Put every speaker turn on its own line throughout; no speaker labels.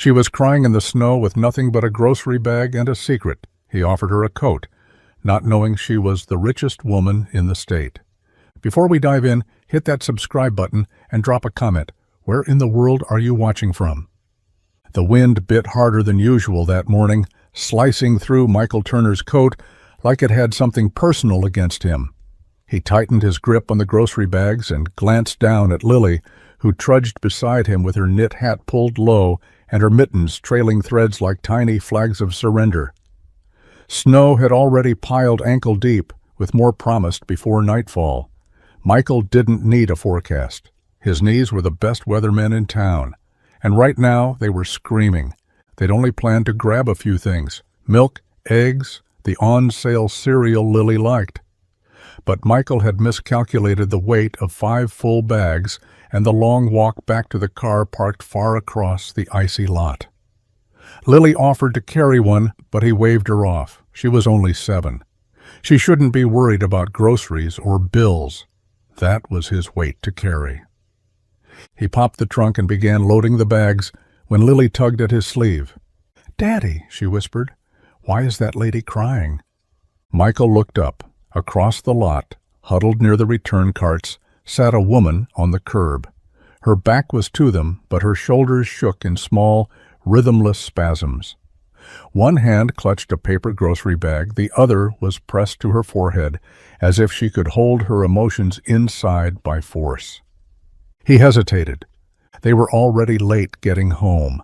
She was crying in the snow with nothing but a grocery bag and a secret. He offered her a coat, not knowing she was the richest woman in the state. Before we dive in, hit that subscribe button and drop a comment. Where in the world are you watching from? The wind bit harder than usual that morning, slicing through Michael Turner's coat like it had something personal against him. He tightened his grip on the grocery bags and glanced down at Lily, who trudged beside him with her knit hat pulled low and her mittens trailing threads like tiny flags of surrender. Snow had already piled ankle-deep, with more promised before nightfall. Michael didn't need a forecast. His knees were the best weathermen in town, and right now they were screaming. They'd only planned to grab a few things: milk, eggs, the on-sale cereal Lily liked. But Michael had miscalculated the weight of 5 full bags and the long walk back to the car parked far across the icy lot. Lily offered to carry one, but he waved her off. She was only 7. She shouldn't be worried about groceries or bills. That was his weight to carry. He popped the trunk and began loading the bags when Lily tugged at his sleeve. "Daddy," she whispered, "why is that lady crying?" Michael looked up. Across the lot, huddled near the return carts, sat a woman on the curb. Her back was to them, but her shoulders shook in small, rhythmless spasms. One hand clutched a paper grocery bag, the other was pressed to her forehead, as if she could hold her emotions inside by force. He hesitated. They were already late getting home.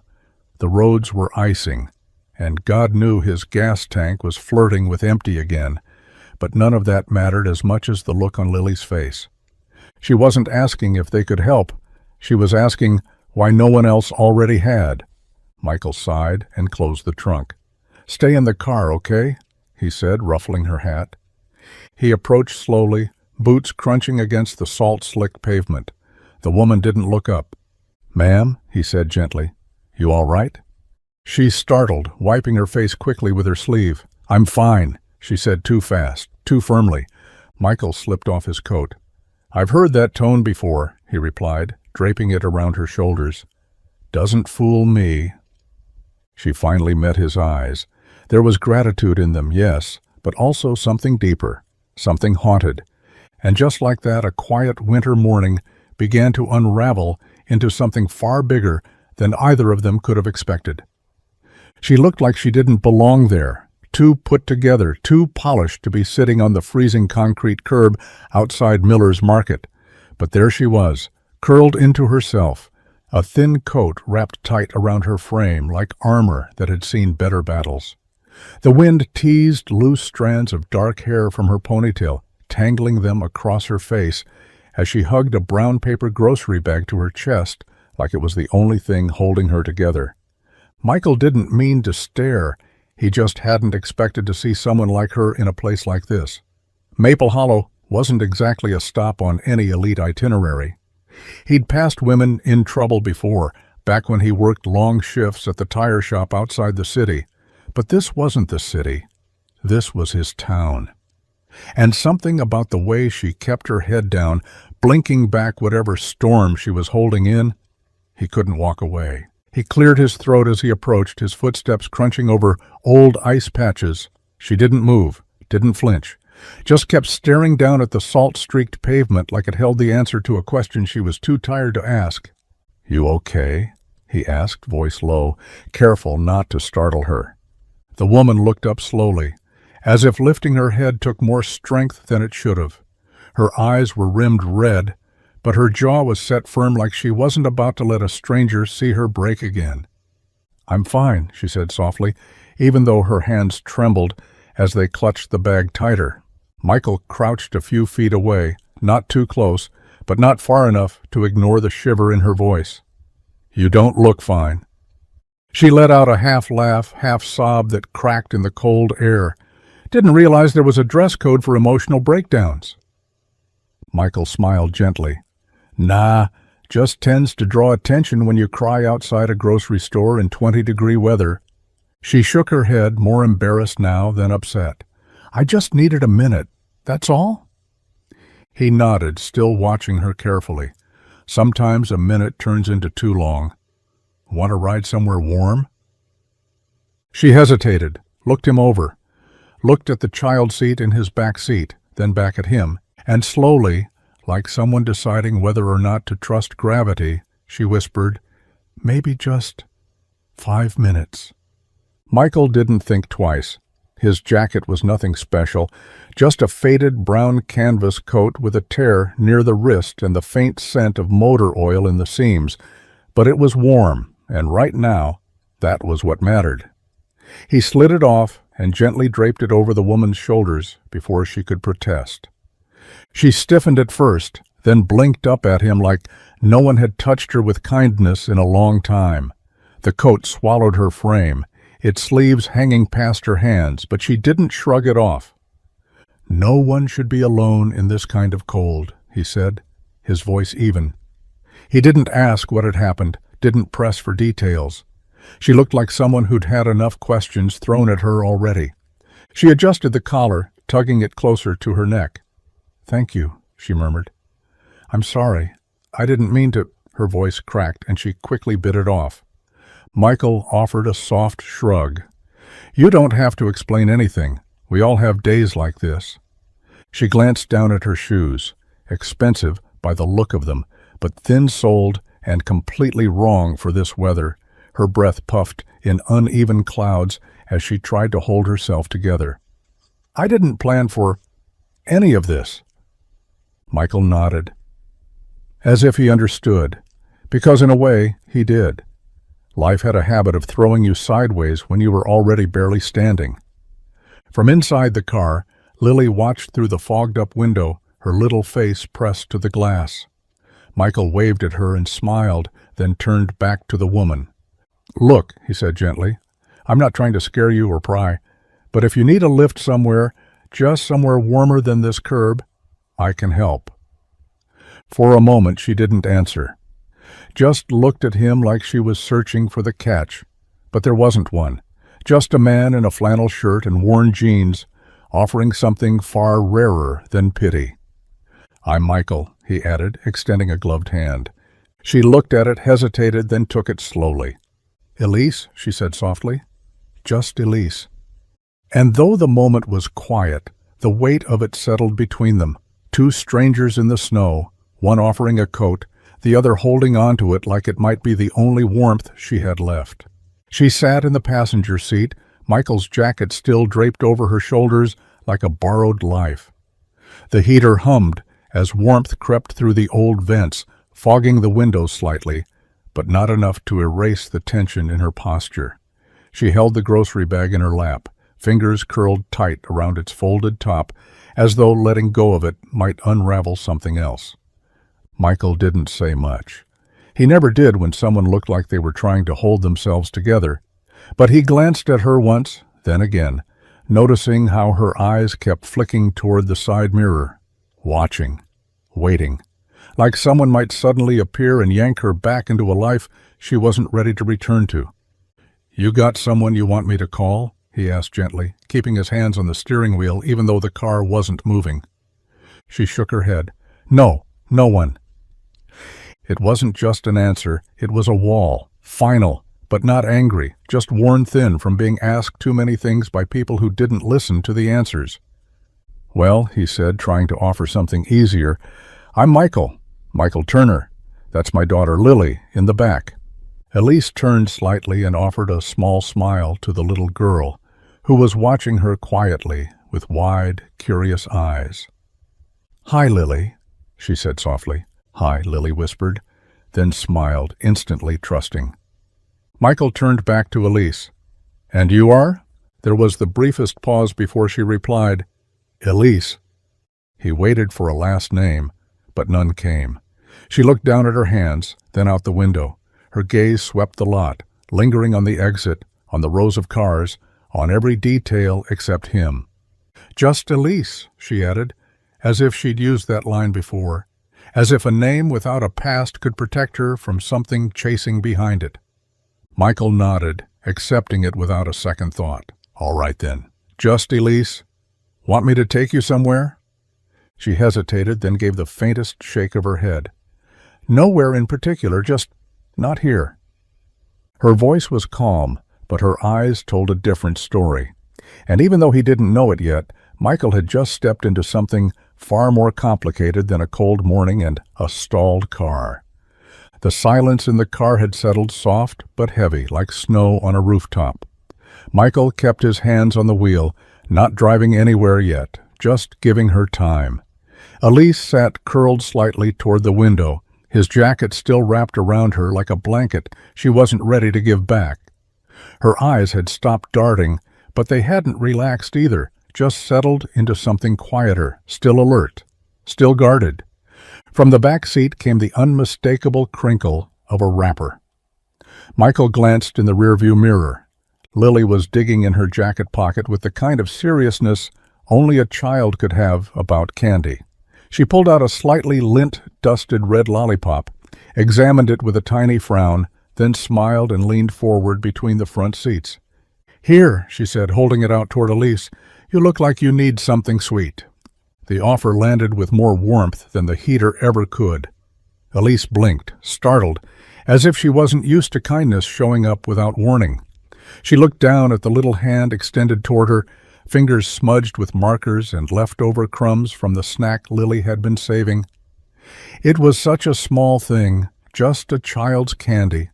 The roads were icing, and God knew his gas tank was flirting with empty again, but none of that mattered as much as the look on Lily's face. She wasn't asking if they could help. She was asking why no one else already had. Michael sighed and closed the trunk. "Stay in the car, okay?" he said, ruffling her hat. He approached slowly, boots crunching against the salt-slick pavement. The woman didn't look up. "Ma'am," he said gently, "you all right?" She startled, wiping her face quickly with her sleeve. "I'm fine," she said too fast, too firmly. Michael slipped off his coat. "I've heard that tone before," he replied, draping it around her shoulders. "Doesn't fool me." She finally met his eyes. There was gratitude in them, yes, but also something deeper, something haunted. And just like that, a quiet winter morning began to unravel into something far bigger than either of them could have expected. She looked like she didn't belong there, too put together, too polished to be sitting on the freezing concrete curb outside Miller's Market. But there she was, curled into herself, a thin coat wrapped tight around her frame like armor that had seen better battles. The wind teased loose strands of dark hair from her ponytail, tangling them across her face as she hugged a brown paper grocery bag to her chest like it was the only thing holding her together. Michael didn't mean to stare. He just hadn't expected to see someone like her in a place like this. Maple Hollow wasn't exactly a stop on any elite itinerary. He'd passed women in trouble before, back when he worked long shifts at the tire shop outside the city. But this wasn't the city. This was his town. And something about the way she kept her head down, blinking back whatever storm she was holding in, he couldn't walk away. He cleared his throat as he approached, his footsteps crunching over old ice patches. She didn't move, didn't flinch, just kept staring down at the salt-streaked pavement like it held the answer to a question she was too tired to ask. "You okay?" he asked, voice low, careful not to startle her. The woman looked up slowly, as if lifting her head took more strength than it should have. Her eyes were rimmed red, but her jaw was set firm like she wasn't about to let a stranger see her break again. "I'm fine," she said softly, even though her hands trembled as they clutched the bag tighter. Michael crouched a few feet away, not too close, but not far enough to ignore the shiver in her voice. "You don't look fine." She let out a half-laugh, half-sob that cracked in the cold air. "Didn't realize there was a dress code for emotional breakdowns." Michael smiled gently. "Nah, just tends to draw attention when you cry outside a grocery store in 20-degree weather." She shook her head, more embarrassed now than upset. "I just needed a minute, that's all?" He nodded, still watching her carefully. Sometimes a minute turns into too long. Want to ride somewhere warm?" She hesitated, looked him over, looked at the child seat in his back seat, then back at him, and slowly, like someone deciding whether or not to trust gravity, she whispered, "Maybe just 5 minutes." Michael didn't think twice. His jacket was nothing special, just a faded brown canvas coat with a tear near the wrist and the faint scent of motor oil in the seams, but it was warm, and right now, that was what mattered. He slid it off and gently draped it over the woman's shoulders before she could protest. She stiffened at first, then blinked up at him like no one had touched her with kindness in a long time. The coat swallowed her frame, its sleeves hanging past her hands, but she didn't shrug it off. "No one should be alone in this kind of cold," he said, his voice even. He didn't ask what had happened, didn't press for details. She looked like someone who'd had enough questions thrown at her already. She adjusted the collar, tugging it closer to her neck. "Thank you," she murmured. "I'm sorry. I didn't mean to—" Her voice cracked, and she quickly bit it off. Michael offered a soft shrug. "You don't have to explain anything. We all have days like this." She glanced down at her shoes, expensive by the look of them, but thin-soled and completely wrong for this weather. Her breath puffed in uneven clouds as she tried to hold herself together. "I didn't plan for any of this." Michael nodded, as if he understood, because in a way he did. Life had a habit of throwing you sideways when you were already barely standing. From inside the car, Lily watched through the fogged-up window, her little face pressed to the glass. Michael waved at her and smiled, then turned back to the woman. "Look," he said gently, "I'm not trying to scare you or pry, but if you need a lift somewhere, just somewhere warmer than this curb, I can help." For a moment she didn't answer, just looked at him like she was searching for the catch, but there wasn't one. Just a man in a flannel shirt and worn jeans, offering something far rarer than pity. "I'm Michael," he added, extending a gloved hand. She looked at it, hesitated, then took it slowly. "Elise," she said softly. "Just Elise." And though the moment was quiet, the weight of it settled between them, two strangers in the snow, one offering a coat, the other holding on to it like it might be the only warmth she had left. She sat in the passenger seat, Michael's jacket still draped over her shoulders like a borrowed life. The heater hummed as warmth crept through the old vents, fogging the windows slightly, but not enough to erase the tension in her posture. She held the grocery bag in her lap, fingers curled tight around its folded top, as though letting go of it might unravel something else. Michael didn't say much. He never did when someone looked like they were trying to hold themselves together, but he glanced at her once, then again, noticing how her eyes kept flicking toward the side mirror, watching, waiting, like someone might suddenly appear and yank her back into a life she wasn't ready to return to. "You got someone you want me to call?" he asked gently, keeping his hands on the steering wheel even though the car wasn't moving. She shook her head. "No, no one." It wasn't just an answer, it was a wall, final, but not angry, just worn thin from being asked too many things by people who didn't listen to the answers. "Well," he said, trying to offer something easier, "I'm Michael Turner. That's my daughter Lily, in the back." Elise turned slightly and offered a small smile to the little girl, who was watching her quietly with wide, curious eyes. "Hi, Lily," she said softly. "Hi," Lily whispered, then smiled, instantly trusting. Michael turned back to Elise. "And you are?" There was the briefest pause before she replied, "Elise." He waited for a last name, but none came. She looked down at her hands, then out the window. Her gaze swept the lot, lingering on the exit, on the rows of cars, on every detail except him. "Just Elise," she added, as if she'd used that line before, as if a name without a past could protect her from something chasing behind it. Michael nodded, accepting it without a second thought. "All right then. Just Elise? Want me to take you somewhere?" She hesitated, then gave the faintest shake of her head. "Nowhere in particular, just not here." Her voice was calm, but her eyes told a different story. And even though he didn't know it yet, Michael had just stepped into something far more complicated than a cold morning and a stalled car. The silence in the car had settled soft but heavy, like snow on a rooftop. Michael kept his hands on the wheel, not driving anywhere yet, just giving her time. Elise sat curled slightly toward the window, his jacket still wrapped around her like a blanket she wasn't ready to give back. Her eyes had stopped darting, but they hadn't relaxed either, just settled into something quieter, still alert, still guarded. From the back seat came the unmistakable crinkle of a wrapper. Michael glanced in the rearview mirror. Lily was digging in her jacket pocket with the kind of seriousness only a child could have about candy. She pulled out a slightly lint-dusted red lollipop, examined it with a tiny frown, then smiled and leaned forward between the front seats. "Here," she said, holding it out toward Elise. "You look like you need something sweet." The offer landed with more warmth than the heater ever could. Elise blinked, startled, as if she wasn't used to kindness showing up without warning. She looked down at the little hand extended toward her, fingers smudged with markers and leftover crumbs from the snack Lily had been saving. It was such a small thing, just a child's candy,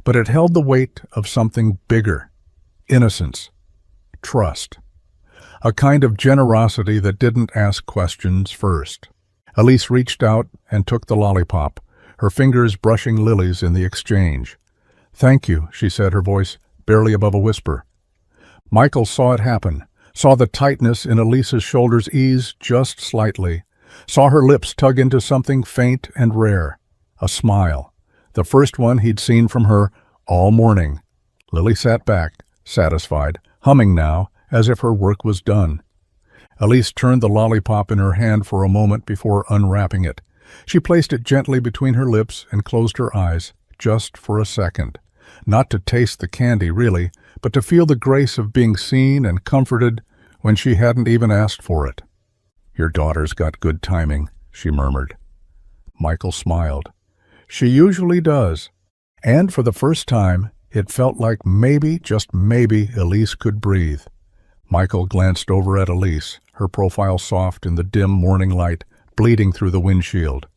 but it held the weight of something bigger. Innocence. Trust. A kind of generosity that didn't ask questions first. Elise reached out and took the lollipop, her fingers brushing Lily's in the exchange. "Thank you," she said, her voice barely above a whisper. Michael saw it happen, saw the tightness in Elise's shoulders ease just slightly, saw her lips tug into something faint and rare, a smile, the first one he'd seen from her all morning. Lily sat back, satisfied, humming now, as if her work was done. Elise turned the lollipop in her hand for a moment before unwrapping it. She placed it gently between her lips and closed her eyes, just for a second. Not to taste the candy, really, but to feel the grace of being seen and comforted when she hadn't even asked for it. "Your daughter's got good timing," she murmured. Michael smiled. "She usually does." And for the first time, it felt like maybe, just maybe, Elise could breathe. Michael glanced over at Elise, her profile soft in the dim morning light, bleeding through the windshield.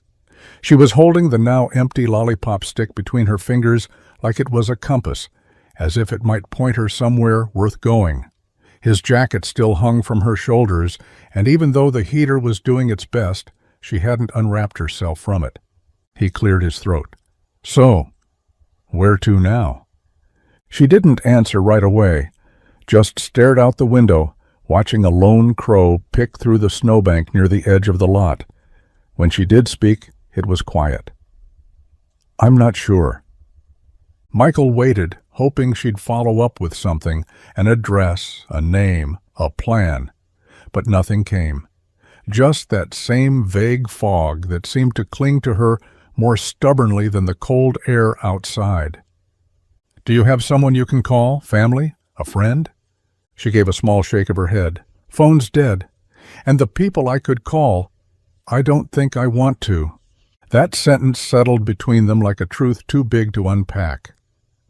She was holding the now empty lollipop stick between her fingers like it was a compass, as if it might point her somewhere worth going. His jacket still hung from her shoulders, and even though the heater was doing its best, she hadn't unwrapped herself from it. He cleared his throat. "So, where to now?" She didn't answer right away, just stared out the window, watching a lone crow pick through the snowbank near the edge of the lot. When she did speak, it was quiet. "I'm not sure." Michael waited, hoping she'd follow up with something, an address, a name, a plan. But nothing came. Just that same vague fog that seemed to cling to her more stubbornly than the cold air outside. "Do you have someone you can call? Family? A friend?" She gave a small shake of her head. "Phone's dead. And the people I could call, I don't think I want to." That sentence settled between them like a truth too big to unpack.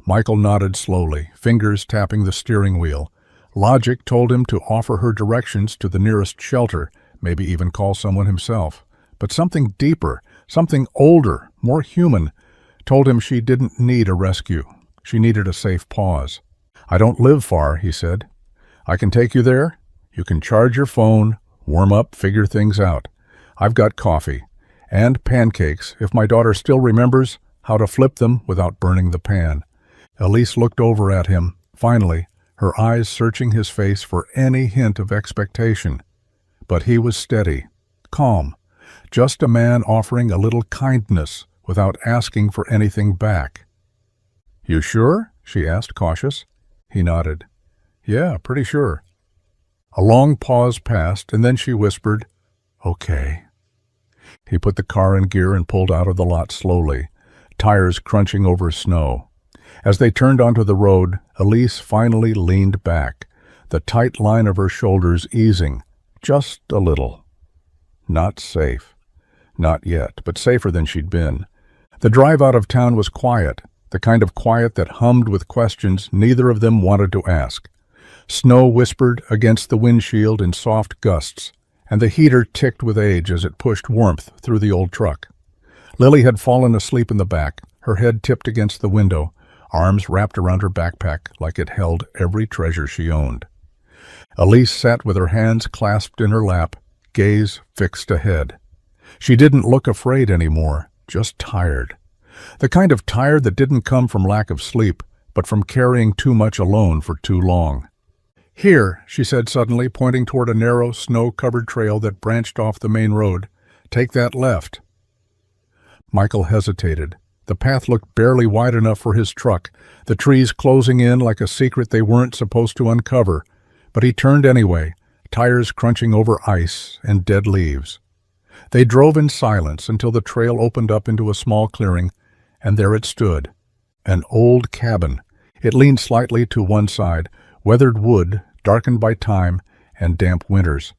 Michael nodded slowly, fingers tapping the steering wheel. Logic told him to offer her directions to the nearest shelter, maybe even call someone himself. But something deeper, something older, more human, told him she didn't need a rescue. She needed a safe pause. "I don't live far," he said. "I can take you there. You can charge your phone, warm up, figure things out. I've got coffee. And pancakes, if my daughter still remembers how to flip them without burning the pan." Elise looked over at him, finally, her eyes searching his face for any hint of expectation. But he was steady, calm, just a man offering a little kindness without asking for anything back. "You sure?" she asked, cautious. He nodded. "Yeah, pretty sure." A long pause passed, and then she whispered, "Okay." He put the car in gear and pulled out of the lot slowly, tires crunching over snow. As they turned onto the road, Elise finally leaned back, the tight line of her shoulders easing, just a little. Not safe. Not yet, but safer than she'd been. The drive out of town was quiet, the kind of quiet that hummed with questions neither of them wanted to ask. Snow whispered against the windshield in soft gusts, and the heater ticked with age as it pushed warmth through the old truck. Lily had fallen asleep in the back, her head tipped against the window, arms wrapped around her backpack like it held every treasure she owned. Elise sat with her hands clasped in her lap, gaze fixed ahead. She didn't look afraid anymore, just tired. The kind of tired that didn't come from lack of sleep, but from carrying too much alone for too long. "Here," she said suddenly, pointing toward a narrow, snow-covered trail that branched off the main road. "Take that left." Michael hesitated. The path looked barely wide enough for his truck, the trees closing in like a secret they weren't supposed to uncover. But he turned anyway, tires crunching over ice and dead leaves. They drove in silence until the trail opened up into a small clearing, and there it stood. An old cabin. It leaned slightly to one side, weathered wood, darkened by time and damp winters.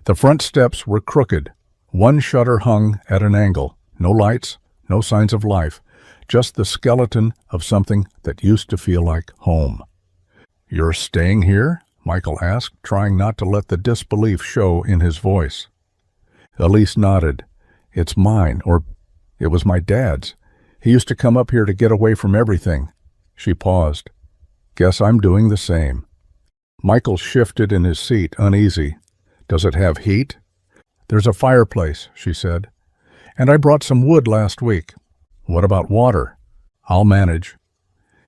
The front steps were crooked. One shutter hung at an angle. No lights, no signs of life, just the skeleton of something that used to feel like home. "You're staying here?" Michael asked, trying not to let the disbelief show in his voice. Elise nodded. "It's mine, or it was my dad's. He used to come up here to get away from everything." She paused. "Guess I'm doing the same." Michael shifted in his seat, uneasy. "Does it have heat?" "There's a fireplace," she said. "And I brought some wood last week." "What about water?" "I'll manage."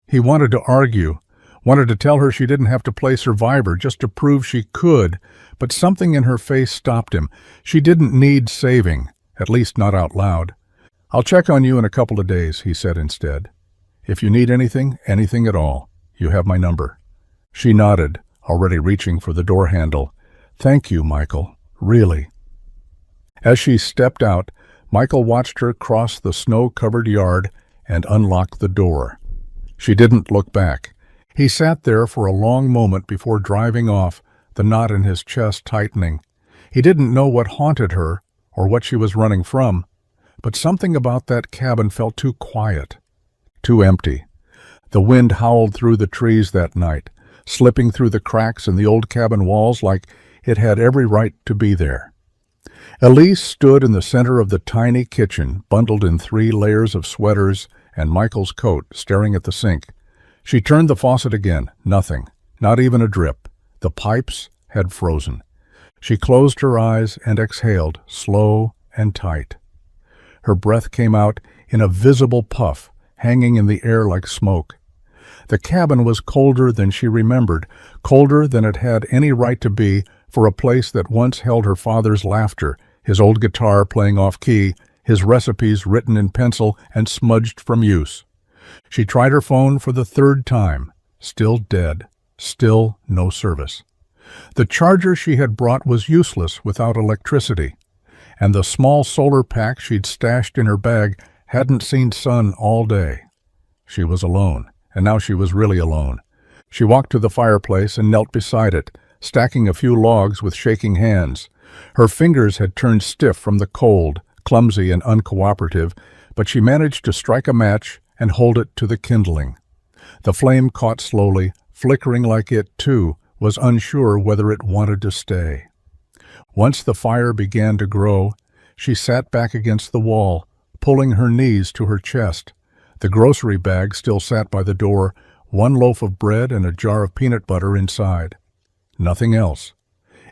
He wanted to argue, wanted to tell her she didn't have to play survivor just to prove she could, but something in her face stopped him. She didn't need saving, at least not out loud. "I'll check on you in a couple of days," he said instead. "If you need anything at all, you have my number." She nodded, already reaching for the door handle. "Thank you, Michael, really." As she stepped out, Michael watched her cross the snow-covered yard and unlock the door. She didn't look back. He sat there for a long moment before driving off, the knot in his chest tightening. He didn't know what haunted her or what she was running from, but something about that cabin felt too quiet, too empty. The wind howled through the trees that night, slipping through the cracks in the old cabin walls like it had every right to be there. Elise stood in the center of the tiny kitchen, bundled in 3 layers of sweaters and Michael's coat, staring at the sink. She turned the faucet again. Nothing, not even a drip. The pipes had frozen. She closed her eyes and exhaled, slow and tight. Her breath came out in a visible puff, hanging in the air like smoke. The cabin was colder than she remembered, colder than it had any right to be for a place that once held her father's laughter, his old guitar playing off-key, his recipes written in pencil and smudged from use. She tried her phone for the 3rd time. Still dead. Still no service. The charger she had brought was useless without electricity, and the small solar pack she'd stashed in her bag hadn't seen sun all day. She was alone, and now she was really alone. She walked to the fireplace and knelt beside it, stacking a few logs with shaking hands. Her fingers had turned stiff from the cold, clumsy and uncooperative, but she managed to strike a match and hold it to the kindling. The flame caught slowly, flickering like it, too, was unsure whether it wanted to stay. Once the fire began to grow, she sat back against the wall, pulling her knees to her chest. The grocery bag still sat by the door, 1 loaf of bread and a jar of peanut butter inside. Nothing else.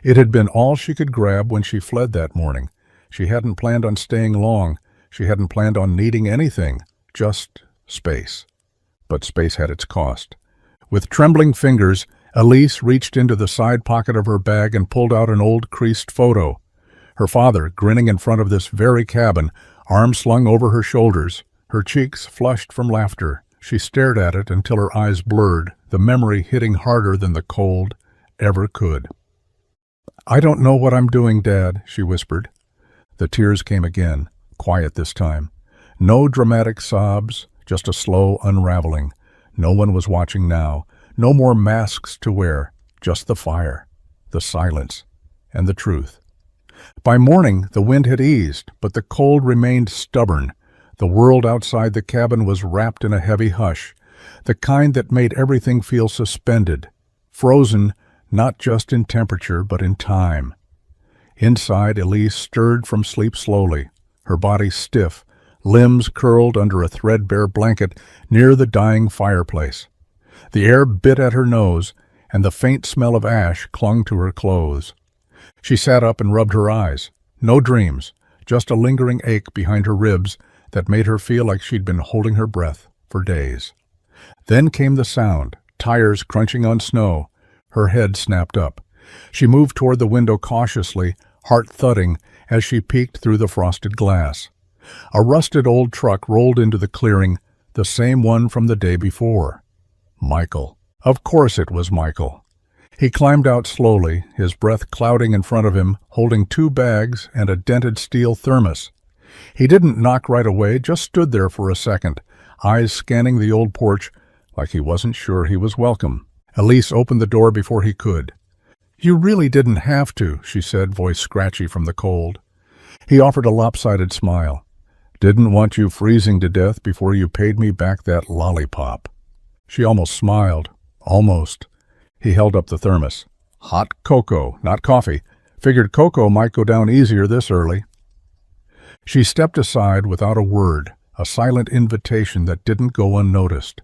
It had been all she could grab when she fled that morning. She hadn't planned on staying long. She hadn't planned on needing anything, just space. But space had its cost. With trembling fingers, Elise reached into the side pocket of her bag and pulled out an old creased photo. Her father, grinning in front of this very cabin, arms slung over her shoulders, her cheeks flushed from laughter. She stared at it until her eyes blurred, the memory hitting harder than the cold ever could. "I don't know what I'm doing, Dad," she whispered. The tears came again, quiet this time. No dramatic sobs, just a slow unraveling. No one was watching now. No more masks to wear, just the fire, the silence, and the truth. By morning, the wind had eased, but the cold remained stubborn. The world outside the cabin was wrapped in a heavy hush, the kind that made everything feel suspended, frozen not just in temperature but in time. Inside, Elise stirred from sleep slowly, her body stiff, limbs curled under a threadbare blanket near the dying fireplace. The air bit at her nose, and the faint smell of ash clung to her clothes. She sat up and rubbed her eyes. No dreams, just a lingering ache behind her ribs that made her feel like she'd been holding her breath for days. Then came the sound, tires crunching on snow. Her head snapped up. She moved toward the window cautiously, heart thudding as she peeked through the frosted glass. A rusted old truck rolled into the clearing, the same one from the day before. Michael. Of course it was Michael. He climbed out slowly, his breath clouding in front of him, holding 2 bags and a dented steel thermos. He didn't knock right away, just stood there for a second, eyes scanning the old porch like he wasn't sure he was welcome. Elise opened the door before he could. "You really didn't have to," she said, voice scratchy from the cold. He offered a lopsided smile. "Didn't want you freezing to death before you paid me back that lollipop." She almost smiled. Almost. He held up the thermos. "Hot cocoa, not coffee. Figured cocoa might go down easier this early." She stepped aside without a word, a silent invitation that didn't go unnoticed.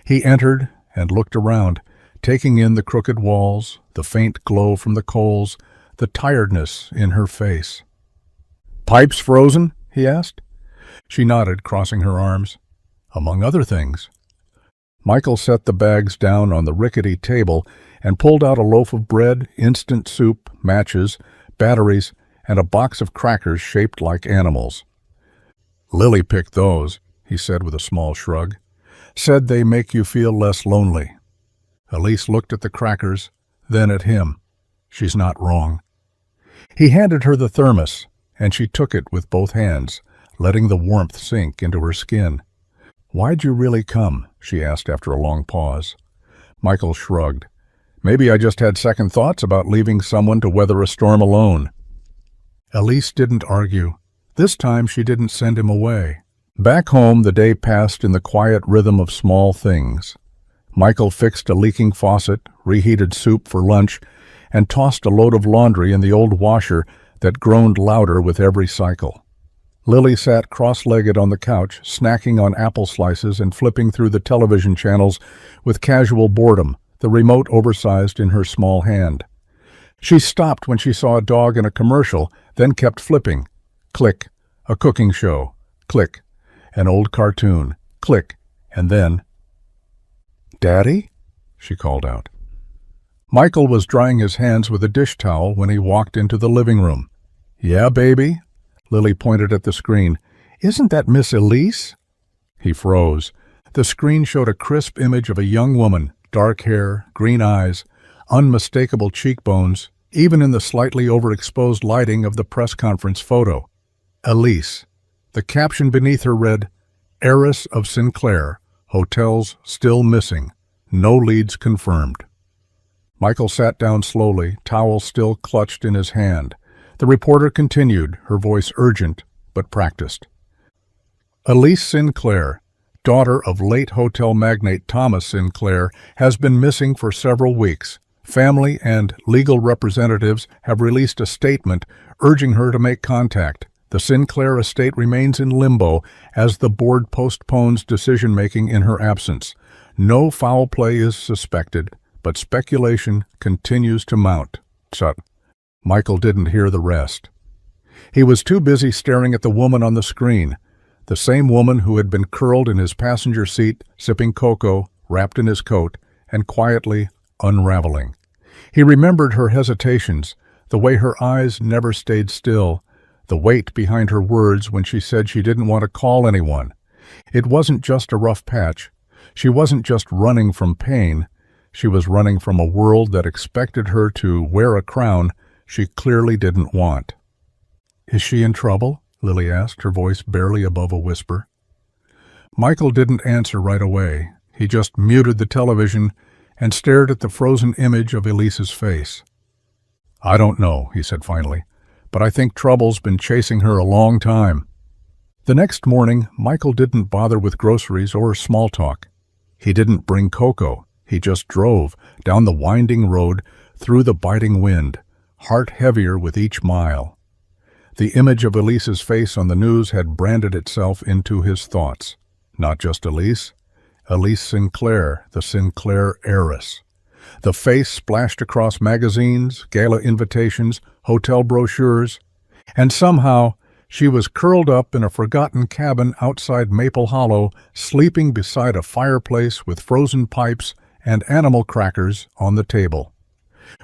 He entered and looked around, taking in the crooked walls, the faint glow from the coals, the tiredness in her face. "Pipes frozen?" he asked. She nodded, crossing her arms. "Among other things." Michael set the bags down on the rickety table and pulled out a loaf of bread, instant soup, matches, batteries, and a box of crackers shaped like animals. "Lily picked those," he said with a small shrug. "Said they make you feel less lonely." Elise looked at the crackers, then at him. She's not wrong. He handed her the thermos, and she took it with both hands, letting the warmth sink into her skin. "Why'd you really come?" she asked after a long pause. Michael shrugged. "Maybe I just had second thoughts about leaving someone to weather a storm alone." Elise didn't argue. This time she didn't send him away. Back home, the day passed in the quiet rhythm of small things. Michael fixed a leaking faucet, reheated soup for lunch, and tossed a load of laundry in the old washer that groaned louder with every cycle. Lily sat cross-legged on the couch, snacking on apple slices and flipping through the television channels with casual boredom, the remote oversized in her small hand. She stopped when she saw a dog in a commercial, then kept flipping. Click, a cooking show. Click, an old cartoon. Click, and then... "Daddy?" she called out. Michael was drying his hands with a dish towel when he walked into the living room. "Yeah, baby?" Lily pointed at the screen. "Isn't that Miss Elise?" He froze. The screen showed a crisp image of a young woman, dark hair, green eyes, unmistakable cheekbones, even in the slightly overexposed lighting of the press conference photo. Elise. The caption beneath her read, "Heiress of Sinclair. Hotels still missing. No leads confirmed." Michael sat down slowly, towel still clutched in his hand. The reporter continued, her voice urgent but practiced. "Elise Sinclair, daughter of late hotel magnate Thomas Sinclair, has been missing for several weeks. Family and legal representatives have released a statement urging her to make contact. The Sinclair estate remains in limbo as the board postpones decision-making in her absence. No foul play is suspected, but speculation continues to mount." Michael didn't hear the rest. He was too busy staring at the woman on the screen, the same woman who had been curled in his passenger seat, sipping cocoa, wrapped in his coat, and quietly unraveling. He remembered her hesitations, the way her eyes never stayed still, the weight behind her words when she said she didn't want to call anyone. It wasn't just a rough patch. She wasn't just running from pain. She was running from a world that expected her to wear a crown she clearly didn't want. "Is she in trouble?" Lily asked, her voice barely above a whisper. Michael didn't answer right away. He just muted the television and stared at the frozen image of Elise's face. "I don't know," he said finally, "but I think trouble's been chasing her a long time." The next morning, Michael didn't bother with groceries or small talk. He didn't bring cocoa. He just drove down the winding road through the biting wind, heart heavier with each mile. The image of Elise's face on the news had branded itself into his thoughts. Not just Elise Sinclair, the Sinclair heiress. The face splashed across magazines, gala invitations, hotel brochures, and somehow she was curled up in a forgotten cabin outside Maple Hollow, sleeping beside a fireplace with frozen pipes and animal crackers on the table.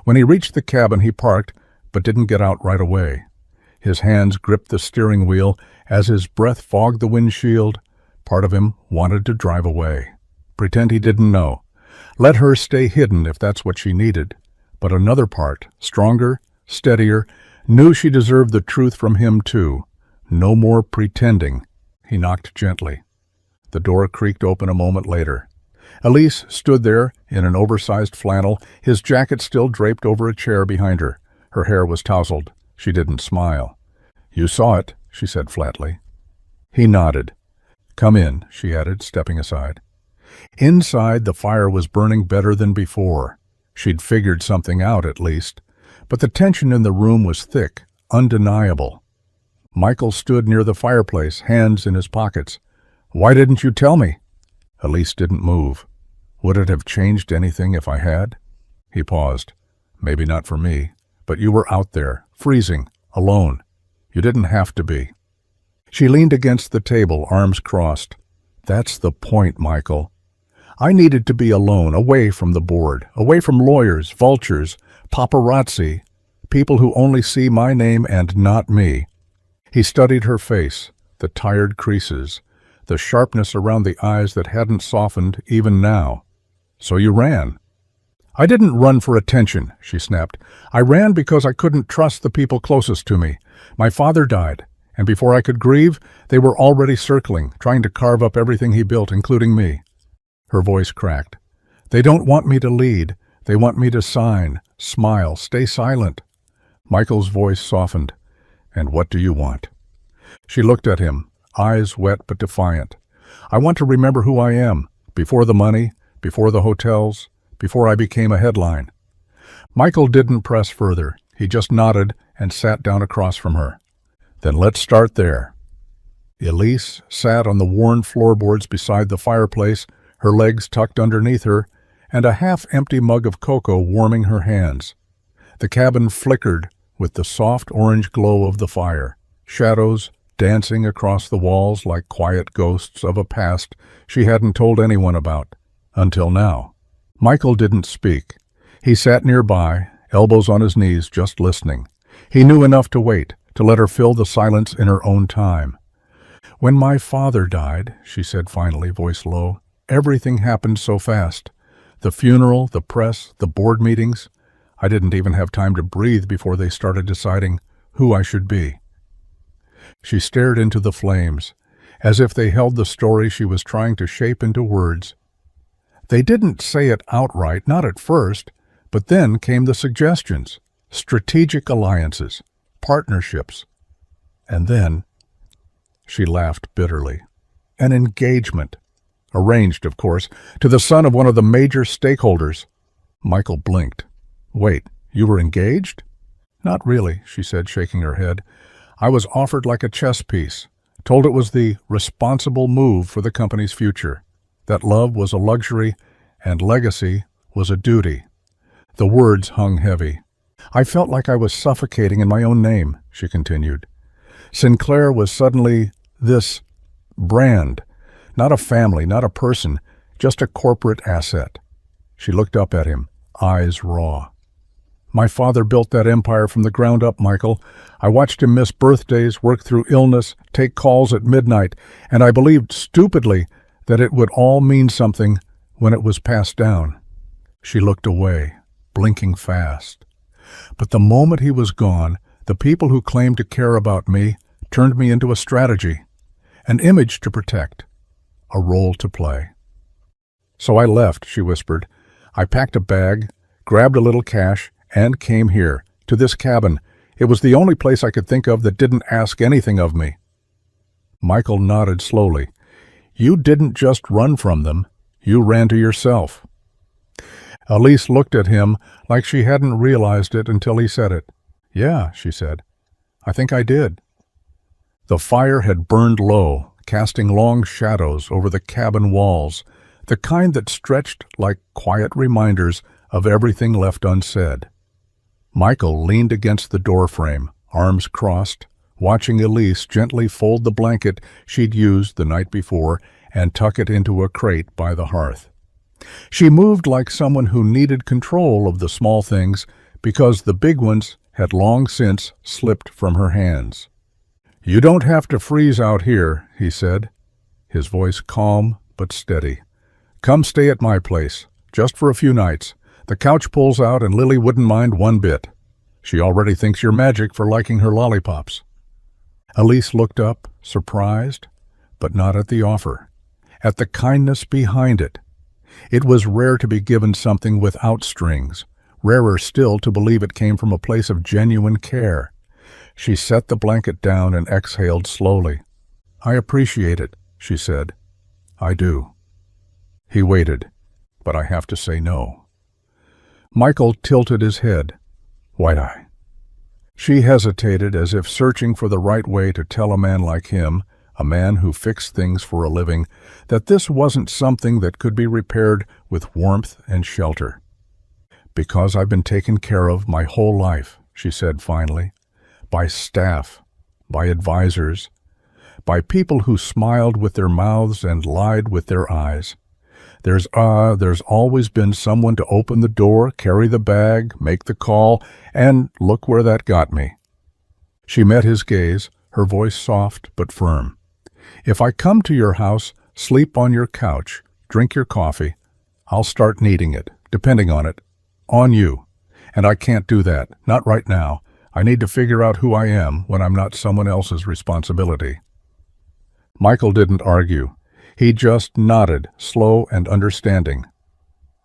When he reached the cabin, he parked, but didn't get out right away. His hands gripped the steering wheel as his breath fogged the windshield. Part of him wanted to drive away. Pretend he didn't know. Let her stay hidden if that's what she needed. But another part, stronger, steadier, knew she deserved the truth from him too. No more pretending. He knocked gently. The door creaked open a moment later. Elise stood there in an oversized flannel, his jacket still draped over a chair behind her. Her hair was tousled. She didn't smile. "You saw it," she said flatly. He nodded. "Come in," she added, stepping aside. Inside, the fire was burning better than before. She'd figured something out, at least. But the tension in the room was thick, undeniable. Michael stood near the fireplace, hands in his pockets. "Why didn't you tell me?" Elise didn't move. "Would it have changed anything if I had?" He paused. "Maybe not for me, but you were out there, freezing, alone. You didn't have to be." She leaned against the table, arms crossed. "That's the point, Michael. I needed to be alone, away from the board, away from lawyers, vultures, paparazzi, people who only see my name and not me." He studied her face, the tired creases, the sharpness around the eyes that hadn't softened even now. "So you ran." "I didn't run for attention," she snapped. "I ran because I couldn't trust the people closest to me. My father died, and before I could grieve, they were already circling, trying to carve up everything he built, including me." Her voice cracked. "They don't want me to lead. They want me to sign, smile, stay silent." Michael's voice softened. "And what do you want?" She looked at him, eyes wet but defiant. "I want to remember who I am, before the money, before the hotels, before I became a headline." Michael didn't press further. He just nodded and sat down across from her. "Then let's start there." Elise sat on the worn floorboards beside the fireplace, her legs tucked underneath her, and a half-empty mug of cocoa warming her hands. The cabin flickered with the soft orange glow of the fire, shadows dancing across the walls like quiet ghosts of a past she hadn't told anyone about, until now. Michael didn't speak. He sat nearby, elbows on his knees, just listening. He knew enough to wait, to let her fill the silence in her own time. "When my father died," she said finally, voice low, "everything happened so fast. The funeral, the press, the board meetings. I didn't even have time to breathe before they started deciding who I should be." She stared into the flames, as if they held the story she was trying to shape into words. They didn't say it outright, not at first, but then came the suggestions, strategic alliances, partnerships. And then, she laughed bitterly, an engagement, arranged, of course, to the son of one of the major stakeholders. Michael blinked. "Wait, you were engaged?" "Not really," she said, shaking her head. "I was offered like a chess piece, told it was the responsible move for the company's future, that love was a luxury and legacy was a duty." The words hung heavy. "I felt like I was suffocating in my own name," she continued. Sinclair was suddenly this brand, not a family, not a person, just a corporate asset. She looked up at him, eyes raw. "My father built that empire from the ground up, Michael. I watched him miss birthdays, work through illness, take calls at midnight, and I believed stupidly that it would all mean something when it was passed down." She looked away, blinking fast. "But the moment he was gone, the people who claimed to care about me turned me into a strategy, an image to protect, a role to play. So I left," she whispered. "I packed a bag, grabbed a little cash, and came here, to this cabin. It was the only place I could think of that didn't ask anything of me." Michael nodded slowly. You didn't just run from them. You ran to yourself. Elise looked at him like she hadn't realized it until he said it. Yeah, she said. I think I did. The fire had burned low, casting long shadows over the cabin walls, the kind that stretched like quiet reminders of everything left unsaid. Michael leaned against the doorframe, arms crossed, watching Elise gently fold the blanket she'd used the night before and tuck it into a crate by the hearth. She moved like someone who needed control of the small things because the big ones had long since slipped from her hands. You don't have to freeze out here, he said, his voice calm but steady. Come stay at my place, just for a few nights. The couch pulls out and Lily wouldn't mind one bit. She already thinks you're magic for liking her lollipops. Elise looked up, surprised, but not at the offer, at the kindness behind it. It was rare to be given something without strings, rarer still to believe it came from a place of genuine care. She set the blanket down and exhaled slowly. I appreciate it, she said. I do. He waited, but I have to say no. Michael tilted his head. Wide-eye. She hesitated as if searching for the right way to tell a man like him, a man who fixed things for a living, that this wasn't something that could be repaired with warmth and shelter. Because I've been taken care of my whole life, she said finally, by staff, by advisors, by people who smiled with their mouths and lied with their eyes. There's always been someone to open the door, carry the bag, make the call, and look where that got me. She met his gaze, her voice soft but firm. If I come to your house, sleep on your couch, drink your coffee, I'll start needing it, depending on it, on you. And I can't do that, not right now. I need to figure out who I am when I'm not someone else's responsibility. Michael didn't argue. He just nodded, slow and understanding.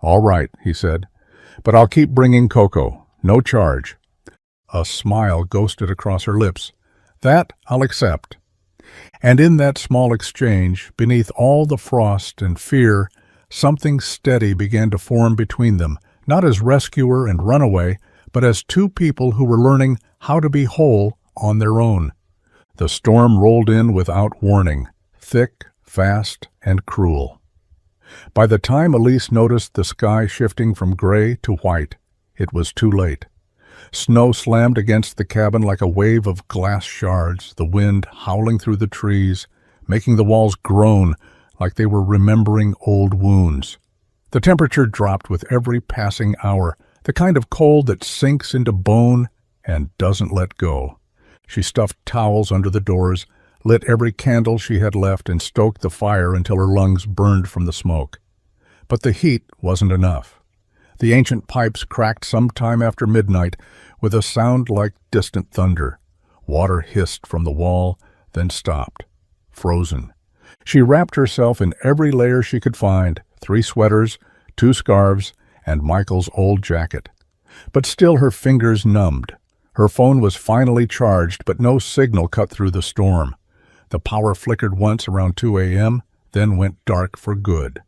All right, he said, but I'll keep bringing cocoa, no charge. A smile ghosted across her lips. That I'll accept. And in that small exchange, beneath all the frost and fear, something steady began to form between them, not as rescuer and runaway, but as two people who were learning how to be whole on their own. The storm rolled in without warning, thick, fast, and cruel. By the time Elise noticed the sky shifting from gray to white, it was too late. Snow slammed against the cabin like a wave of glass shards, the wind howling through the trees, making the walls groan like they were remembering old wounds. The temperature dropped with every passing hour, the kind of cold that sinks into bone and doesn't let go. She stuffed towels under the doors, lit every candle she had left, and stoked the fire until her lungs burned from the smoke. But the heat wasn't enough. The ancient pipes cracked some time after midnight with a sound like distant thunder. Water hissed from the wall, then stopped, frozen. She wrapped herself in every layer she could find, 3 sweaters, 2 scarves, and Michael's old jacket. But still her fingers numbed. Her phone was finally charged, but no signal cut through the storm. The power flickered once around 2 a.m., then went dark for good.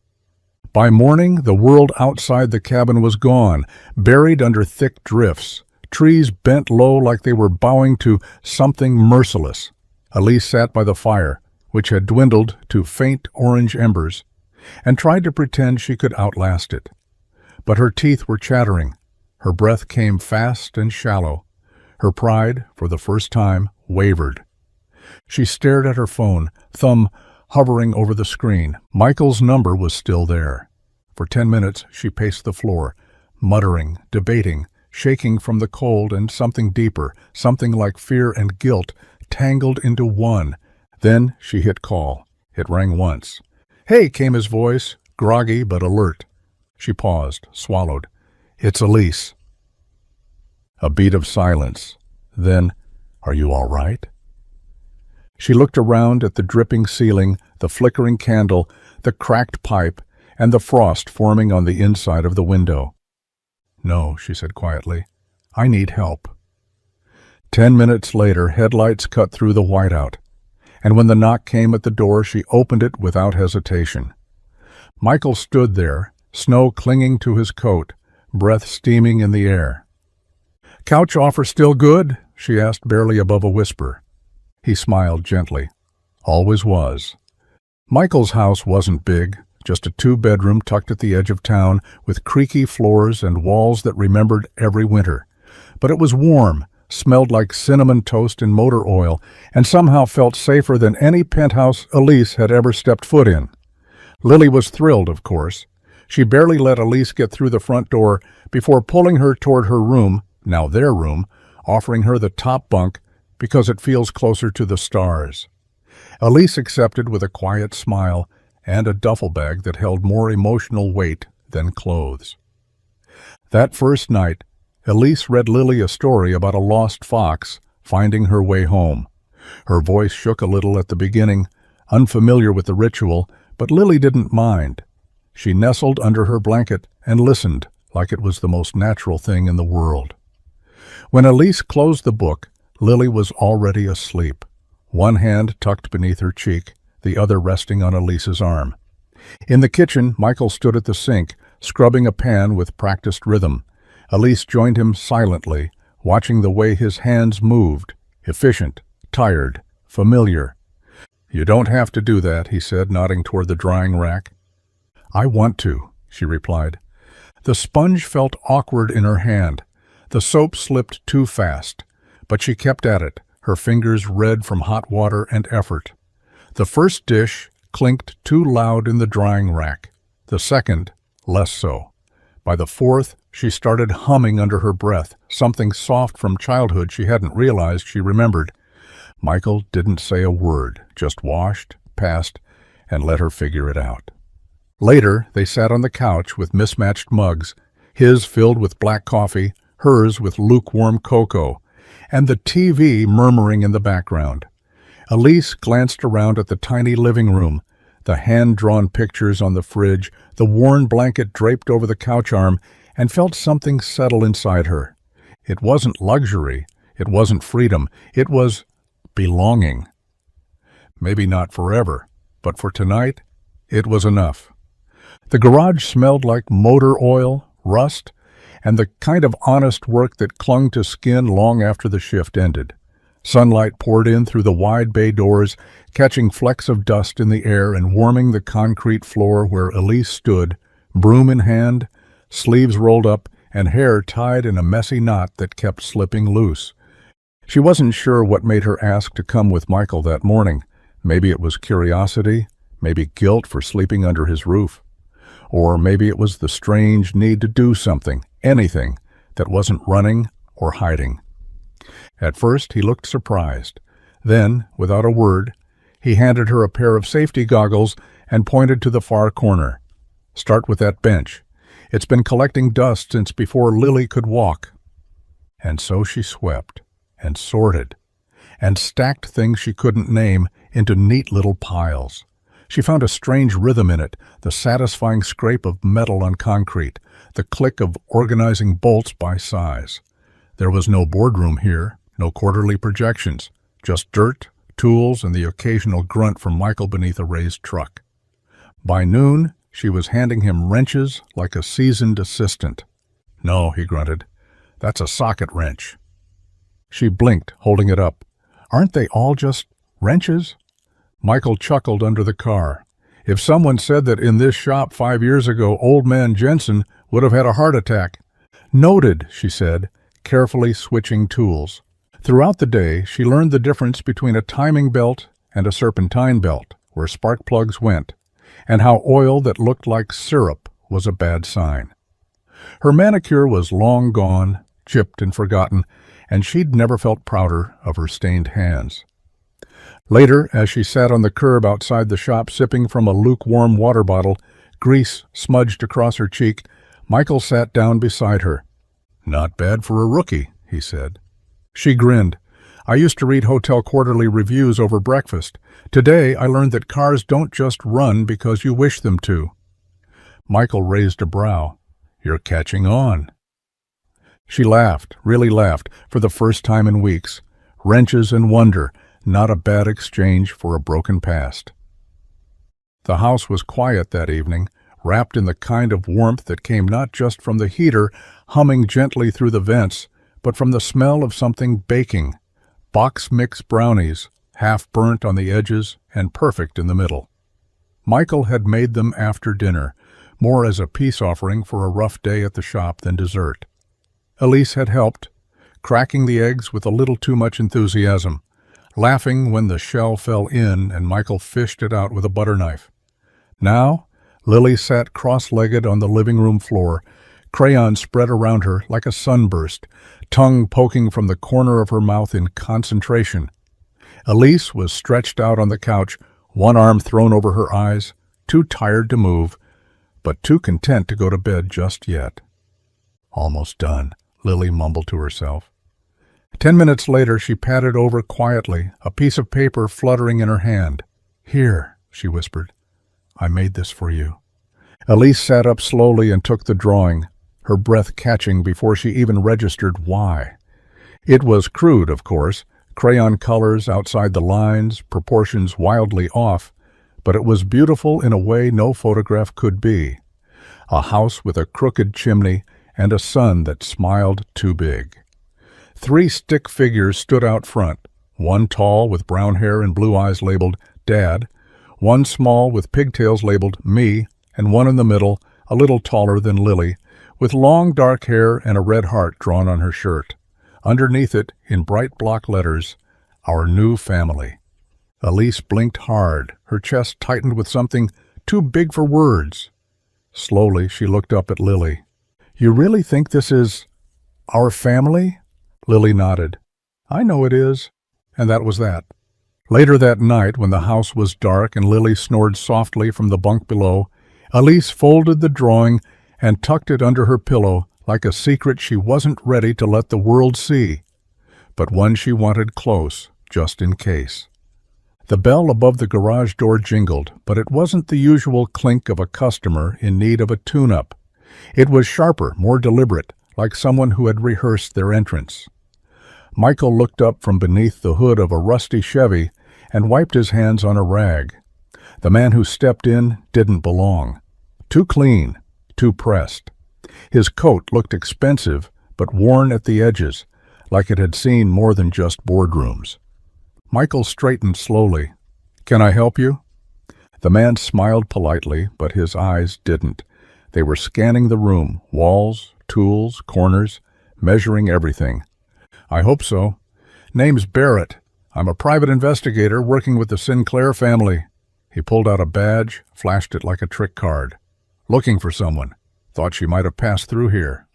By morning, the world outside the cabin was gone, buried under thick drifts. Trees bent low like they were bowing to something merciless. Elise sat by the fire, which had dwindled to faint orange embers, and tried to pretend she could outlast it. But her teeth were chattering. Her breath came fast and shallow. Her pride, for the first time, wavered. She stared at her phone, thumb hovering over the screen. Michael's number was still there. For 10 minutes she paced the floor, muttering, debating, shaking from the cold and something deeper, something like fear and guilt, tangled into one. Then she hit call. It rang once. "Hey," came his voice, groggy but alert. She paused, swallowed. "It's Elise." A beat of silence. Then, "Are you all right?" She looked around at the dripping ceiling, the flickering candle, the cracked pipe, and the frost forming on the inside of the window. "No," she said quietly. "I need help." 10 minutes later, headlights cut through the whiteout. and when the knock came at the door, she opened it without hesitation. Michael stood there, snow clinging to his coat, breath steaming in the air. "Couch offer still good?" she asked barely above a whisper. He smiled gently. Always was. Michael's house wasn't big, just a two-bedroom tucked at the edge of town with creaky floors and walls that remembered every winter. But it was warm, smelled like cinnamon toast and motor oil, and somehow felt safer than any penthouse Elise had ever stepped foot in. Lily was thrilled, of course. She barely let Elise get through the front door before pulling her toward her room, now their room, offering her the top bunk because it feels closer to the stars. Elise accepted with a quiet smile and a duffel bag that held more emotional weight than clothes. That first night, Elise read Lily a story about a lost fox finding her way home. Her voice shook a little at the beginning, unfamiliar with the ritual, but Lily didn't mind. She nestled under her blanket and listened like it was the most natural thing in the world. When Elise closed the book, Lily was already asleep, one hand tucked beneath her cheek, the other resting on Elise's arm. In the kitchen, Michael stood at the sink, scrubbing a pan with practiced rhythm. Elise joined him silently, watching the way his hands moved, efficient, tired, familiar. "You don't have to do that," he said, nodding toward the drying rack. "I want to," she replied. The sponge felt awkward in her hand. The soap slipped too fast, but she kept at it, her fingers red from hot water and effort. The first dish clinked too loud in the drying rack, the second less so. By the fourth, she started humming under her breath, something soft from childhood she hadn't realized she remembered. Michael didn't say a word, just washed, passed, and let her figure it out. Later, they sat on the couch with mismatched mugs, his filled with black coffee, hers with lukewarm cocoa, and the TV murmuring in the background. Elise glanced around at the tiny living room, the hand-drawn pictures on the fridge, the worn blanket draped over the couch arm, and felt something settle inside her. It wasn't luxury, it wasn't freedom, it was belonging. Maybe not forever, but for tonight, it was enough. The garage smelled like motor oil, rust, and the kind of honest work that clung to skin long after the shift ended. Sunlight poured in through the wide bay doors, catching flecks of dust in the air and warming the concrete floor where Elise stood, broom in hand, sleeves rolled up, and hair tied in a messy knot that kept slipping loose. She wasn't sure what made her ask to come with Michael that morning. Maybe it was curiosity, maybe guilt for sleeping under his roof. Or maybe it was the strange need to do something, anything, that wasn't running or hiding. At first, he looked surprised. Then, without a word, he handed her a pair of safety goggles and pointed to the far corner. "Start with that bench. It's been collecting dust since before Lily could walk." And so she swept, and sorted, and stacked things she couldn't name into neat little piles. She found a strange rhythm in it, the satisfying scrape of metal on concrete, the click of organizing bolts by size. There was no boardroom here, no quarterly projections, just dirt, tools, and the occasional grunt from Michael beneath a raised truck. By noon, she was handing him wrenches like a seasoned assistant. "No," he grunted, "that's a socket wrench." She blinked, holding it up. "Aren't they all just wrenches?" Michael chuckled under the car. If someone said that in this shop 5 years ago old man Jensen would have had a heart attack. "Noted," she said, carefully switching tools. Throughout the day, she learned the difference between a timing belt and a serpentine belt, where spark plugs went, and how oil that looked like syrup was a bad sign. Her manicure was long gone, chipped and forgotten, and she'd never felt prouder of her stained hands. Later, as she sat on the curb outside the shop sipping from a lukewarm water bottle, grease smudged across her cheek, Michael sat down beside her. "Not bad for a rookie," he said. She grinned. "I used to read hotel quarterly reviews over breakfast. Today I learned that cars don't just run because you wish them to." Michael raised a brow. "You're catching on." She laughed, really laughed, for the first time in weeks. Wrenches and wonder, not a bad exchange for a broken past. The house was quiet that evening, wrapped in the kind of warmth that came not just from the heater humming gently through the vents, but from the smell of something baking. Box mix brownies, half burnt on the edges and perfect in the middle. Michael had made them after dinner, more as a peace offering for a rough day at the shop than dessert. Elise had helped, cracking the eggs with a little too much enthusiasm, laughing when the shell fell in and Michael fished it out with a butter knife. Now, Lily sat cross-legged on the living room floor, crayon spread around her like a sunburst, tongue poking from the corner of her mouth in concentration. Elise was stretched out on the couch, one arm thrown over her eyes, too tired to move, but too content to go to bed just yet. "Almost done," Lily mumbled to herself. 10 minutes later she padded over quietly, a piece of paper fluttering in her hand. "Here," she whispered. "I made this for you." Elise sat up slowly and took the drawing, her breath catching before she even registered why. It was crude, of course, crayon colors outside the lines, proportions wildly off, but it was beautiful in a way no photograph could be. A house with a crooked chimney and a sun that smiled too big. 3 stick figures stood out front, one tall with brown hair and blue eyes labeled Dad, one small with pigtails labeled Me, and one in the middle, a little taller than Lily, with long dark hair and a red heart drawn on her shirt. Underneath it, in bright block letters, Our New Family. Elise blinked hard, her chest tightened with something too big for words. Slowly she looked up at Lily. "You really think this is our family?" Lily nodded. "I know it is." And that was that. Later that night, when the house was dark and Lily snored softly from the bunk below, Elise folded the drawing and tucked it under her pillow like a secret she wasn't ready to let the world see, but one she wanted close, just in case. The bell above the garage door jingled, but it wasn't the usual clink of a customer in need of a tune-up. It was sharper, more deliberate, like someone who had rehearsed their entrance. Michael looked up from beneath the hood of a rusty Chevy and wiped his hands on a rag. The man who stepped in didn't belong. Too clean, too pressed. His coat looked expensive, but worn at the edges, like it had seen more than just boardrooms. Michael straightened slowly. "Can I help you?" The man smiled politely, but his eyes didn't. They were scanning the room, walls, tools, corners, measuring everything. "I hope so. Name's Barrett. I'm a private investigator working with the Sinclair family." He pulled out a badge, flashed it like a trick card. "Looking for someone. Thought she might have passed through here."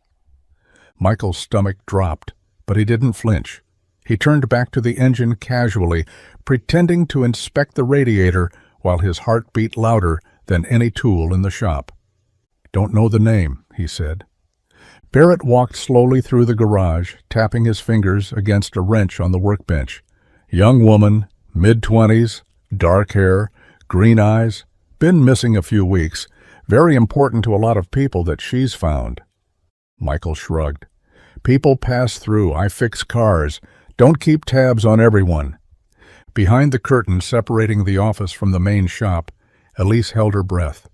Michael's stomach dropped, but he didn't flinch. He turned back to the engine casually, pretending to inspect the radiator while his heart beat louder than any tool in the shop. "Don't know the name," he said. Barrett walked slowly through the garage, tapping his fingers against a wrench on the workbench. Young woman, mid-20s, dark hair, green eyes, been missing a few weeks. Very important to a lot of people that she's found. Michael shrugged. "People pass through. I fix cars. Don't keep tabs on everyone." Behind the curtain separating the office from the main shop, Elise held her breath.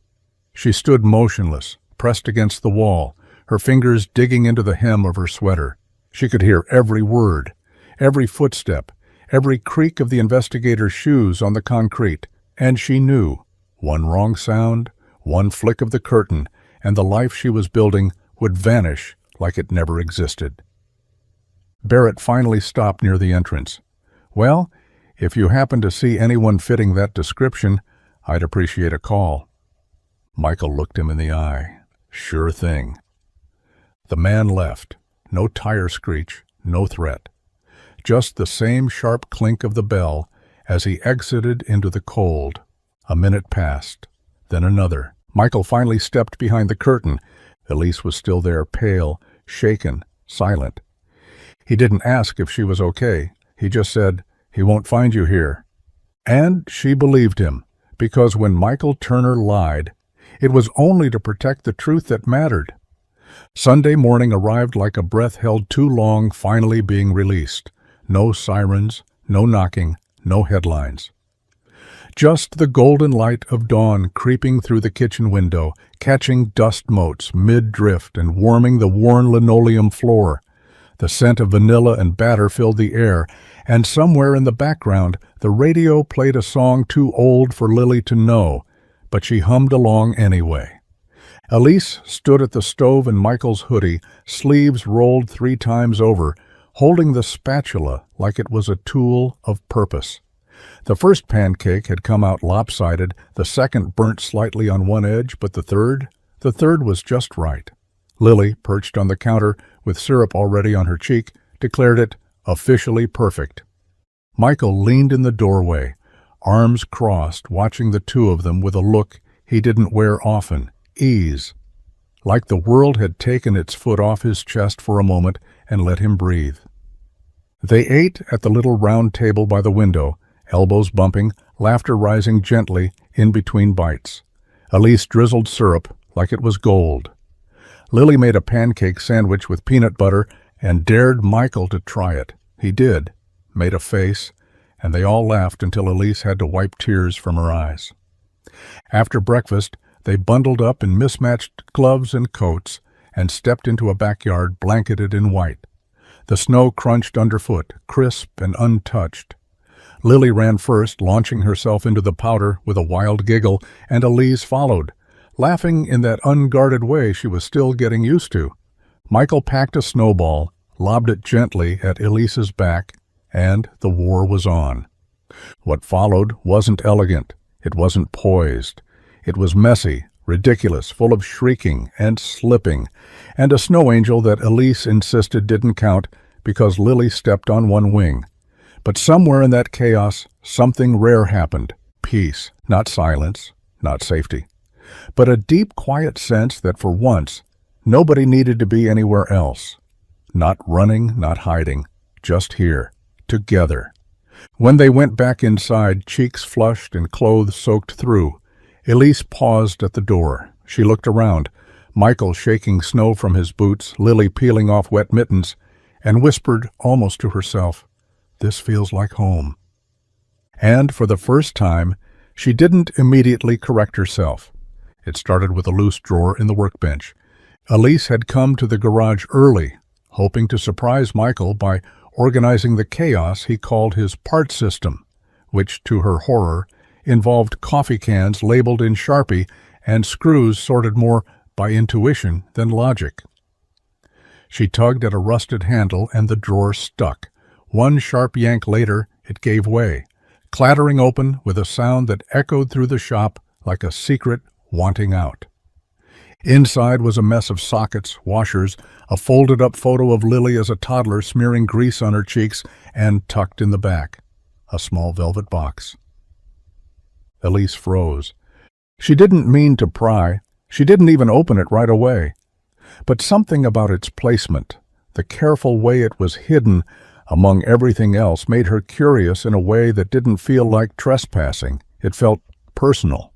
She stood motionless, pressed against the wall, her fingers digging into the hem of her sweater. She could hear every word, every footstep, every creak of the investigator's shoes on the concrete, and she knew one wrong sound, one flick of the curtain, and the life she was building would vanish like it never existed. Barrett finally stopped near the entrance. "Well, if you happen to see anyone fitting that description, I'd appreciate a call." Michael looked him in the eye. "Sure thing." The man left. No tire screech, no threat. Just the same sharp clink of the bell as he exited into the cold. A minute passed. Then another. Michael finally stepped behind the curtain. Elise was still there, pale, shaken, silent. He didn't ask if she was okay. He just said, "He won't find you here." And she believed him, because when Michael Turner lied, it was only to protect the truth that mattered. Sunday morning arrived like a breath held too long finally being released. No sirens, no knocking, no headlines. Just the golden light of dawn creeping through the kitchen window, catching dust motes mid-drift and warming the worn linoleum floor. The scent of vanilla and batter filled the air, and somewhere in the background the radio played a song too old for Lily to know, but she hummed along anyway. Elise stood at the stove in Michael's hoodie, sleeves rolled 3 times over, holding the spatula like it was a tool of purpose. The first pancake had come out lopsided, the second burnt slightly on one edge, but the third was just right. Lily, perched on the counter with syrup already on her cheek, declared it officially perfect. Michael leaned in the doorway, arms crossed, watching the two of them with a look he didn't wear often, ease, like the world had taken its foot off his chest for a moment and let him breathe. They ate at the little round table by the window, elbows bumping, laughter rising gently in between bites. Elise drizzled syrup like it was gold. Lily made a pancake sandwich with peanut butter and dared Michael to try it. He did, made a face, and they all laughed until Elise had to wipe tears from her eyes. After breakfast, they bundled up in mismatched gloves and coats and stepped into a backyard blanketed in white. The snow crunched underfoot, crisp and untouched. Lily ran first, launching herself into the powder with a wild giggle, and Elise followed, laughing in that unguarded way she was still getting used to. Michael packed a snowball, lobbed it gently at Elise's back, and the war was on. What followed wasn't elegant. It wasn't poised. It was messy, ridiculous, full of shrieking and slipping, and a snow angel that Elise insisted didn't count because Lily stepped on one wing. But somewhere in that chaos, something rare happened. Peace, not silence, not safety, but a deep, quiet sense that for once, nobody needed to be anywhere else. Not running, not hiding, just here, together. When they went back inside, cheeks flushed and clothes soaked through, Elise paused at the door. She looked around, Michael shaking snow from his boots, Lily peeling off wet mittens, and whispered almost to herself, "This feels like home." And for the first time, she didn't immediately correct herself. It started with a loose drawer in the workbench. Elise had come to the garage early, hoping to surprise Michael by organizing the chaos he called his part system, which, to her horror, involved coffee cans labeled in Sharpie and screws sorted more by intuition than logic. She tugged at a rusted handle and the drawer stuck. One sharp yank later, it gave way, clattering open with a sound that echoed through the shop like a secret wanting out. Inside was a mess of sockets, washers, a folded-up photo of Lily as a toddler smearing grease on her cheeks, and tucked in the back, a small velvet box. Elise froze. She didn't mean to pry. She didn't even open it right away. But something about its placement, the careful way it was hidden among everything else, made her curious in a way that didn't feel like trespassing. It felt personal,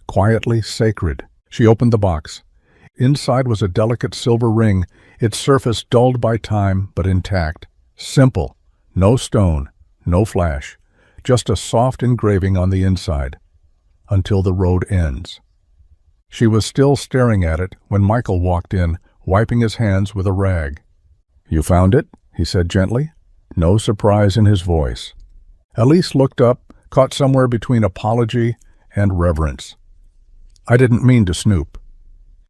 quietly sacred. She opened the box. Inside was a delicate silver ring, its surface dulled by time but intact. Simple, no stone, no flash, just a soft engraving on the inside. Until the road ends. She was still staring at it when Michael walked in, wiping his hands with a rag. "You found it?" he said gently. No surprise in his voice. Elise looked up, caught somewhere between apology and reverence. "I didn't mean to snoop."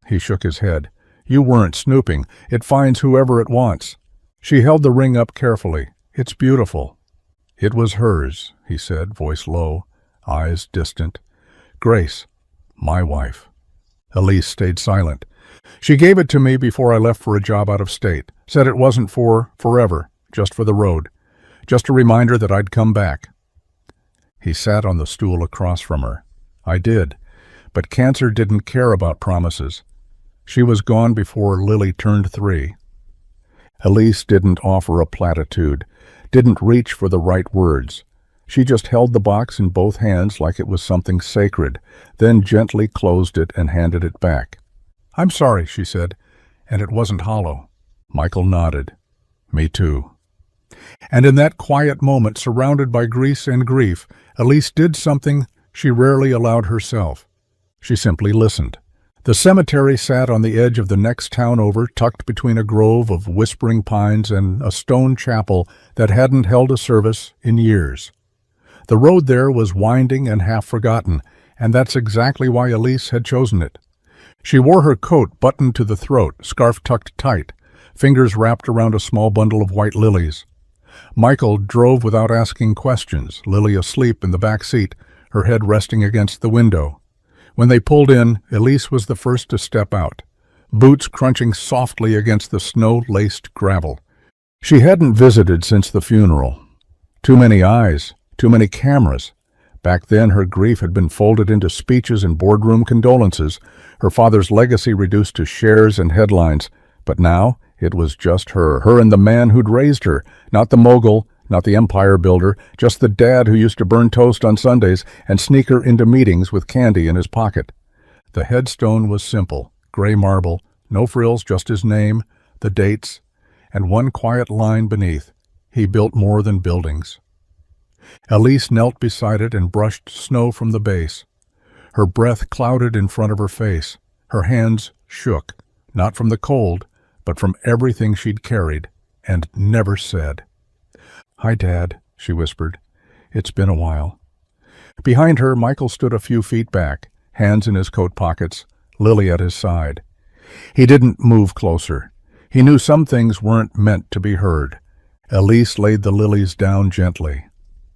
He shook his head. "You weren't snooping. It finds whoever it wants." She held the ring up carefully. "It's beautiful." "It was hers," he said, voice low, eyes distant. "Grace, my wife." Elise stayed silent. "She gave it to me before I left for a job out of state. Said it wasn't for forever, just for the road. Just a reminder that I'd come back." He sat on the stool across from her. "I did. But cancer didn't care about promises. She was gone before Lily turned 3. Elise didn't offer a platitude, didn't reach for the right words. She just held the box in both hands like it was something sacred, then gently closed it and handed it back. "I'm sorry," she said, "and it wasn't hollow." Michael nodded. "Me too." And in that quiet moment, surrounded by grease and grief, Elise did something she rarely allowed herself. She simply listened. The cemetery sat on the edge of the next town over, tucked between a grove of whispering pines and a stone chapel that hadn't held a service in years. The road there was winding and half forgotten, and that's exactly why Elise had chosen it. She wore her coat buttoned to the throat, scarf tucked tight, fingers wrapped around a small bundle of white lilies. Michael drove without asking questions, Lily asleep in the back seat, her head resting against the window. When they pulled in, Elise was the first to step out, boots crunching softly against the snow-laced gravel. She hadn't visited since the funeral. Too many eyes, too many cameras. Back then her grief had been folded into speeches and boardroom condolences, her father's legacy reduced to shares and headlines. But now it was just her and the man who'd raised her, not the mogul, not the empire builder, just the dad who used to burn toast on Sundays and sneak her into meetings with candy in his pocket. The headstone was simple, gray marble, no frills, just his name, the dates, and one quiet line beneath: he built more than buildings. Elise knelt beside it and brushed snow from the base. Her breath clouded in front of her face. Her hands shook, not from the cold, but from everything she'd carried and never said. "Hi, Dad," she whispered. "It's been a while." Behind her, Michael stood a few feet back, hands in his coat pockets, Lily at his side. He didn't move closer. He knew some things weren't meant to be heard. Elise laid the lilies down gently.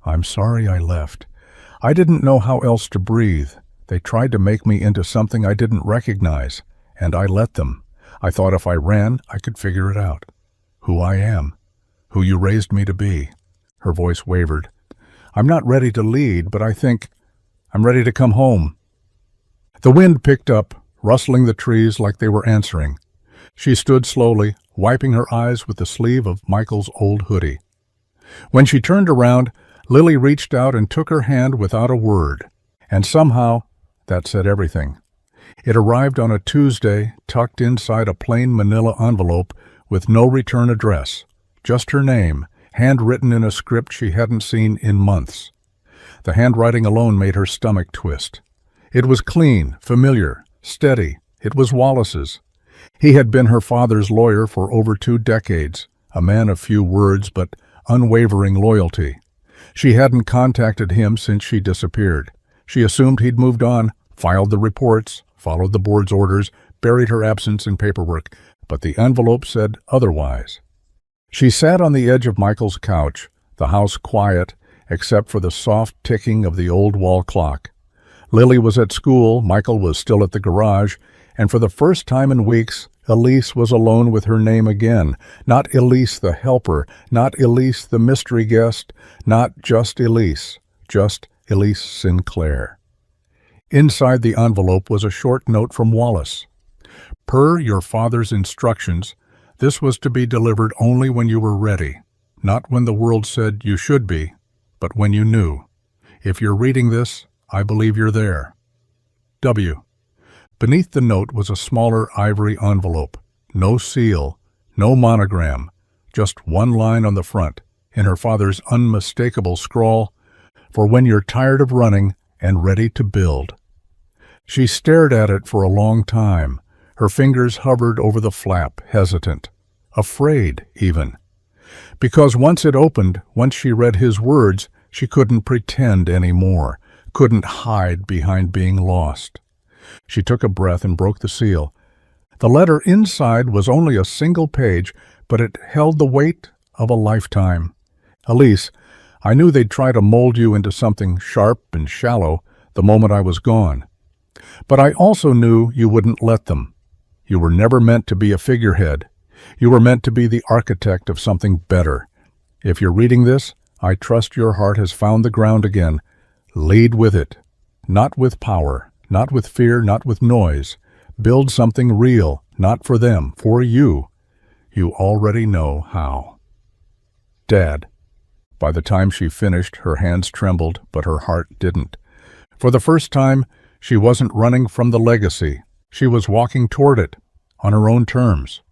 "I'm sorry I left. I didn't know how else to breathe. They tried to make me into something I didn't recognize, and I let them. I thought if I ran, I could figure it out. Who I am. Who you raised me to be." Her voice wavered. "I'm not ready to lead, but I think I'm ready to come home." The wind picked up, rustling the trees like they were answering. She stood slowly, wiping her eyes with the sleeve of Michael's old hoodie. When she turned around, Lily reached out and took her hand without a word. And somehow, that said everything. It arrived on a Tuesday, tucked inside a plain manila envelope with no return address. Just her name, handwritten in a script she hadn't seen in months. The handwriting alone made her stomach twist. It was clean, familiar, steady. It was Wallace's. He had been her father's lawyer for over 2 decades, a man of few words but unwavering loyalty. She hadn't contacted him since she disappeared. She assumed he'd moved on, filed the reports, followed the board's orders, buried her absence in paperwork, but the envelope said otherwise. She sat on the edge of Michael's couch, the house quiet, except for the soft ticking of the old wall clock. Lily was at school, Michael was still at the garage, and for the first time in weeks, Elise was alone with her name again. Not Elise the helper, not Elise the mystery guest, not just Elise Sinclair. Inside the envelope was a short note from Wallace. "Per your father's instructions, this was to be delivered only when you were ready, not when the world said you should be, but when you knew. If you're reading this, I believe you're there. W." Beneath the note was a smaller ivory envelope. No seal, no monogram, just one line on the front, in her father's unmistakable scrawl, "For when you're tired of running and ready to build." She stared at it for a long time. Her fingers hovered over the flap, hesitant, afraid even. Because once it opened, once she read his words, she couldn't pretend anymore, couldn't hide behind being lost. She took a breath and broke the seal. The letter inside was only a single page, but it held the weight of a lifetime. "Elise, I knew they'd try to mold you into something sharp and shallow the moment I was gone. But I also knew you wouldn't let them. You were never meant to be a figurehead. You were meant to be the architect of something better. If you're reading this, I trust your heart has found the ground again. Lead with it. Not with power, not with fear, not with noise. Build something real, not for them, for you. You already know how. Dad." By the time she finished, her hands trembled, but her heart didn't. For the first time, she wasn't running from the legacy. She was walking toward it, on her own terms.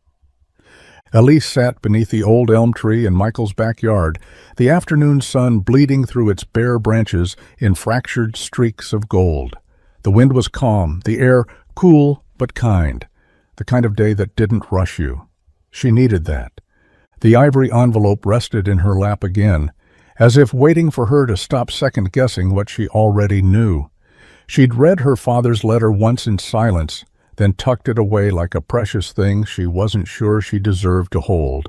Elise sat beneath the old elm tree in Michael's backyard, the afternoon sun bleeding through its bare branches in fractured streaks of gold. The wind was calm, the air cool but kind, the kind of day that didn't rush you. She needed that. The ivory envelope rested in her lap again, as if waiting for her to stop second-guessing what she already knew. She'd read her father's letter once in silence, then tucked it away like a precious thing she wasn't sure she deserved to hold.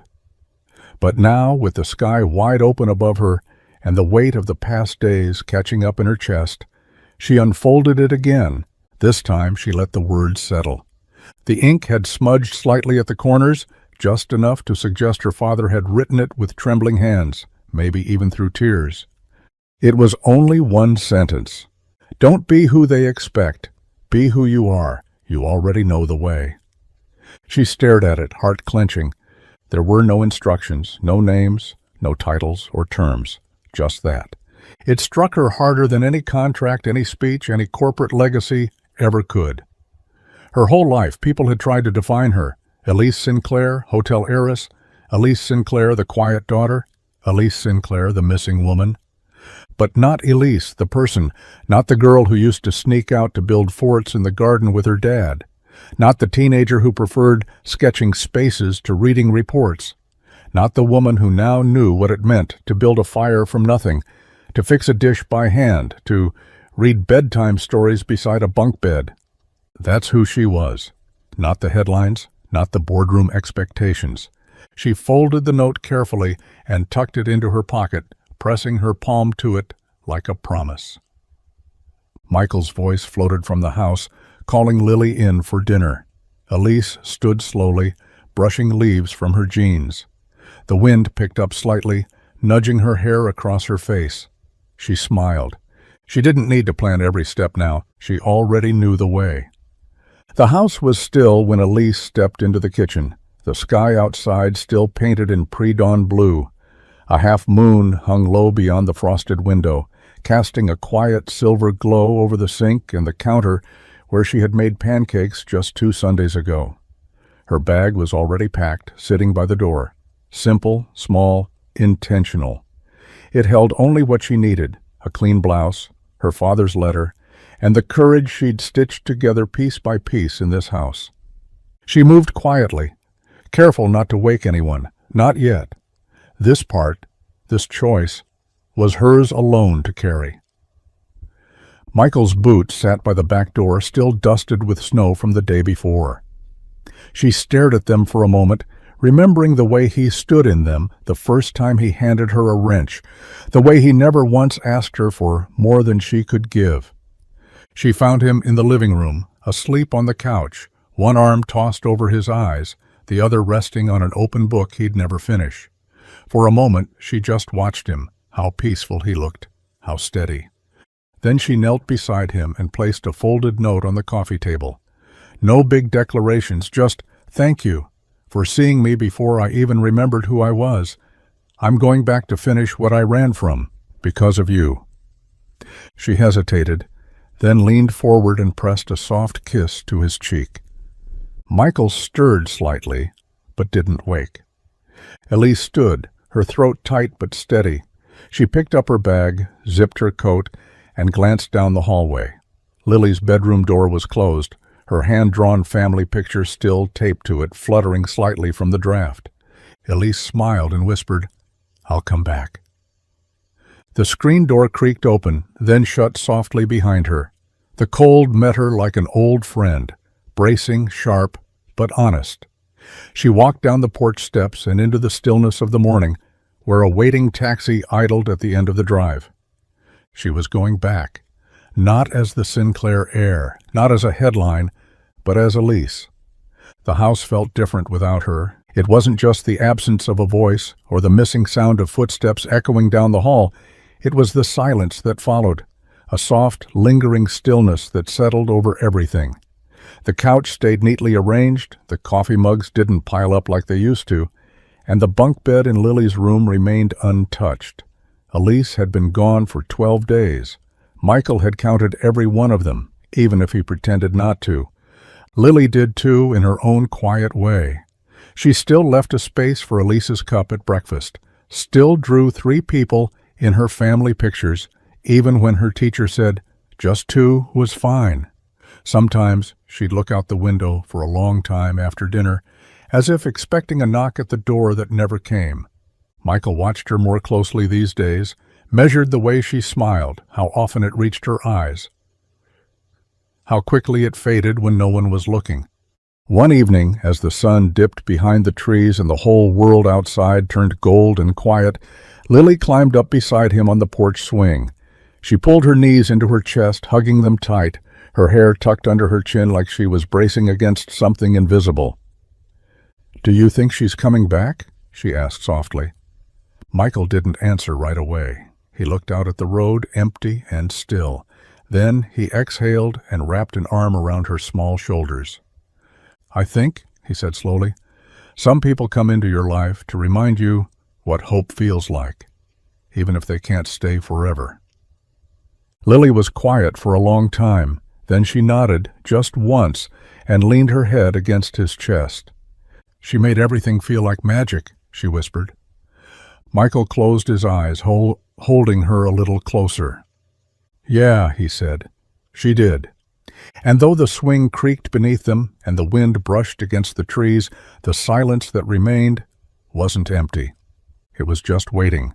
But now, with the sky wide open above her and the weight of the past days catching up in her chest, she unfolded it again. This time she let the words settle. The ink had smudged slightly at the corners, just enough to suggest her father had written it with trembling hands, maybe even through tears. It was only one sentence. Don't be who they expect. Be who you are. You already know the way. She stared at it, heart clenching. There were no instructions, no names, no titles or terms, just that. It struck her harder than any contract, any speech, any corporate legacy ever could. Her whole life, people had tried to define her. Elise Sinclair, hotel heiress. Elise Sinclair, the quiet daughter. Elise Sinclair, the missing woman. But not Elise, the person, not the girl who used to sneak out to build forts in the garden with her dad, not the teenager who preferred sketching spaces to reading reports, not the woman who now knew what it meant to build a fire from nothing, to fix a dish by hand, to read bedtime stories beside a bunk bed. That's who she was. Not the headlines, not the boardroom expectations. She folded the note carefully and tucked it into her pocket, pressing her palm to it like a promise. Michael's voice floated from the house, calling Lily in for dinner. Elise stood slowly, brushing leaves from her jeans. The wind picked up slightly, nudging her hair across her face. She smiled. She didn't need to plan every step now. She already knew the way. The house was still when Elise stepped into the kitchen, the sky outside still painted in pre-dawn blue. A half-moon hung low beyond the frosted window, casting a quiet silver glow over the sink and the counter where she had made pancakes just 2 Sundays ago. Her bag was already packed, sitting by the door. Simple, small, intentional. It held only what she needed, a clean blouse, her father's letter, and the courage she'd stitched together piece by piece in this house. She moved quietly, careful not to wake anyone, not yet. This part, this choice, was hers alone to carry. Michael's boots sat by the back door, still dusted with snow from the day before. She stared at them for a moment, remembering the way he stood in them the first time he handed her a wrench, the way he never once asked her for more than she could give. She found him in the living room, asleep on the couch, one arm tossed over his eyes, the other resting on an open book he'd never finish. For a moment, she just watched him, how peaceful he looked, how steady. Then she knelt beside him and placed a folded note on the coffee table. No big declarations, just, "Thank you for seeing me before I even remembered who I was. I'm going back to finish what I ran from, because of you." She hesitated, then leaned forward and pressed a soft kiss to his cheek. Michael stirred slightly, but didn't wake. Elise stood, her throat tight but steady. She picked up her bag, zipped her coat, and glanced down the hallway. Lily's bedroom door was closed, her hand-drawn family picture still taped to it, fluttering slightly from the draft. Elise smiled and whispered, "I'll come back." The screen door creaked open, then shut softly behind her. The cold met her like an old friend, bracing, sharp, but honest. She walked down the porch steps and into the stillness of the morning, where a waiting taxi idled at the end of the drive. She was going back, not as the Sinclair heir, not as a headline, but as Elise. The house felt different without her. It wasn't just the absence of a voice or the missing sound of footsteps echoing down the hall. It was the silence that followed, a soft, lingering stillness that settled over everything. The couch stayed neatly arranged, the coffee mugs didn't pile up like they used to, and the bunk bed in Lily's room remained untouched. Elise had been gone for 12 days. Michael had counted every one of them, even if he pretended not to. Lily did too, in her own quiet way. She still left a space for Elise's cup at breakfast, still drew 3 people in her family pictures, even when her teacher said just 2 was fine. Sometimes she'd look out the window for a long time after dinner, as if expecting a knock at the door that never came. Michael watched her more closely these days, measured the way she smiled, how often it reached her eyes, how quickly it faded when no one was looking. One evening, as the sun dipped behind the trees and the whole world outside turned gold and quiet, Lily climbed up beside him on the porch swing. She pulled her knees into her chest, hugging them tight, her hair tucked under her chin like she was bracing against something invisible. "Do you think she's coming back?" she asked softly. Michael didn't answer right away. He looked out at the road, empty and still. Then he exhaled and wrapped an arm around her small shoulders. "I think," he said slowly, "some people come into your life to remind you what hope feels like, even if they can't stay forever." Lily was quiet for a long time. Then she nodded just once and leaned her head against his chest. "She made everything feel like magic," she whispered. Michael closed his eyes, holding her a little closer. "Yeah," he said, "she did." And though the swing creaked beneath them and the wind brushed against the trees, the silence that remained wasn't empty. It was just waiting.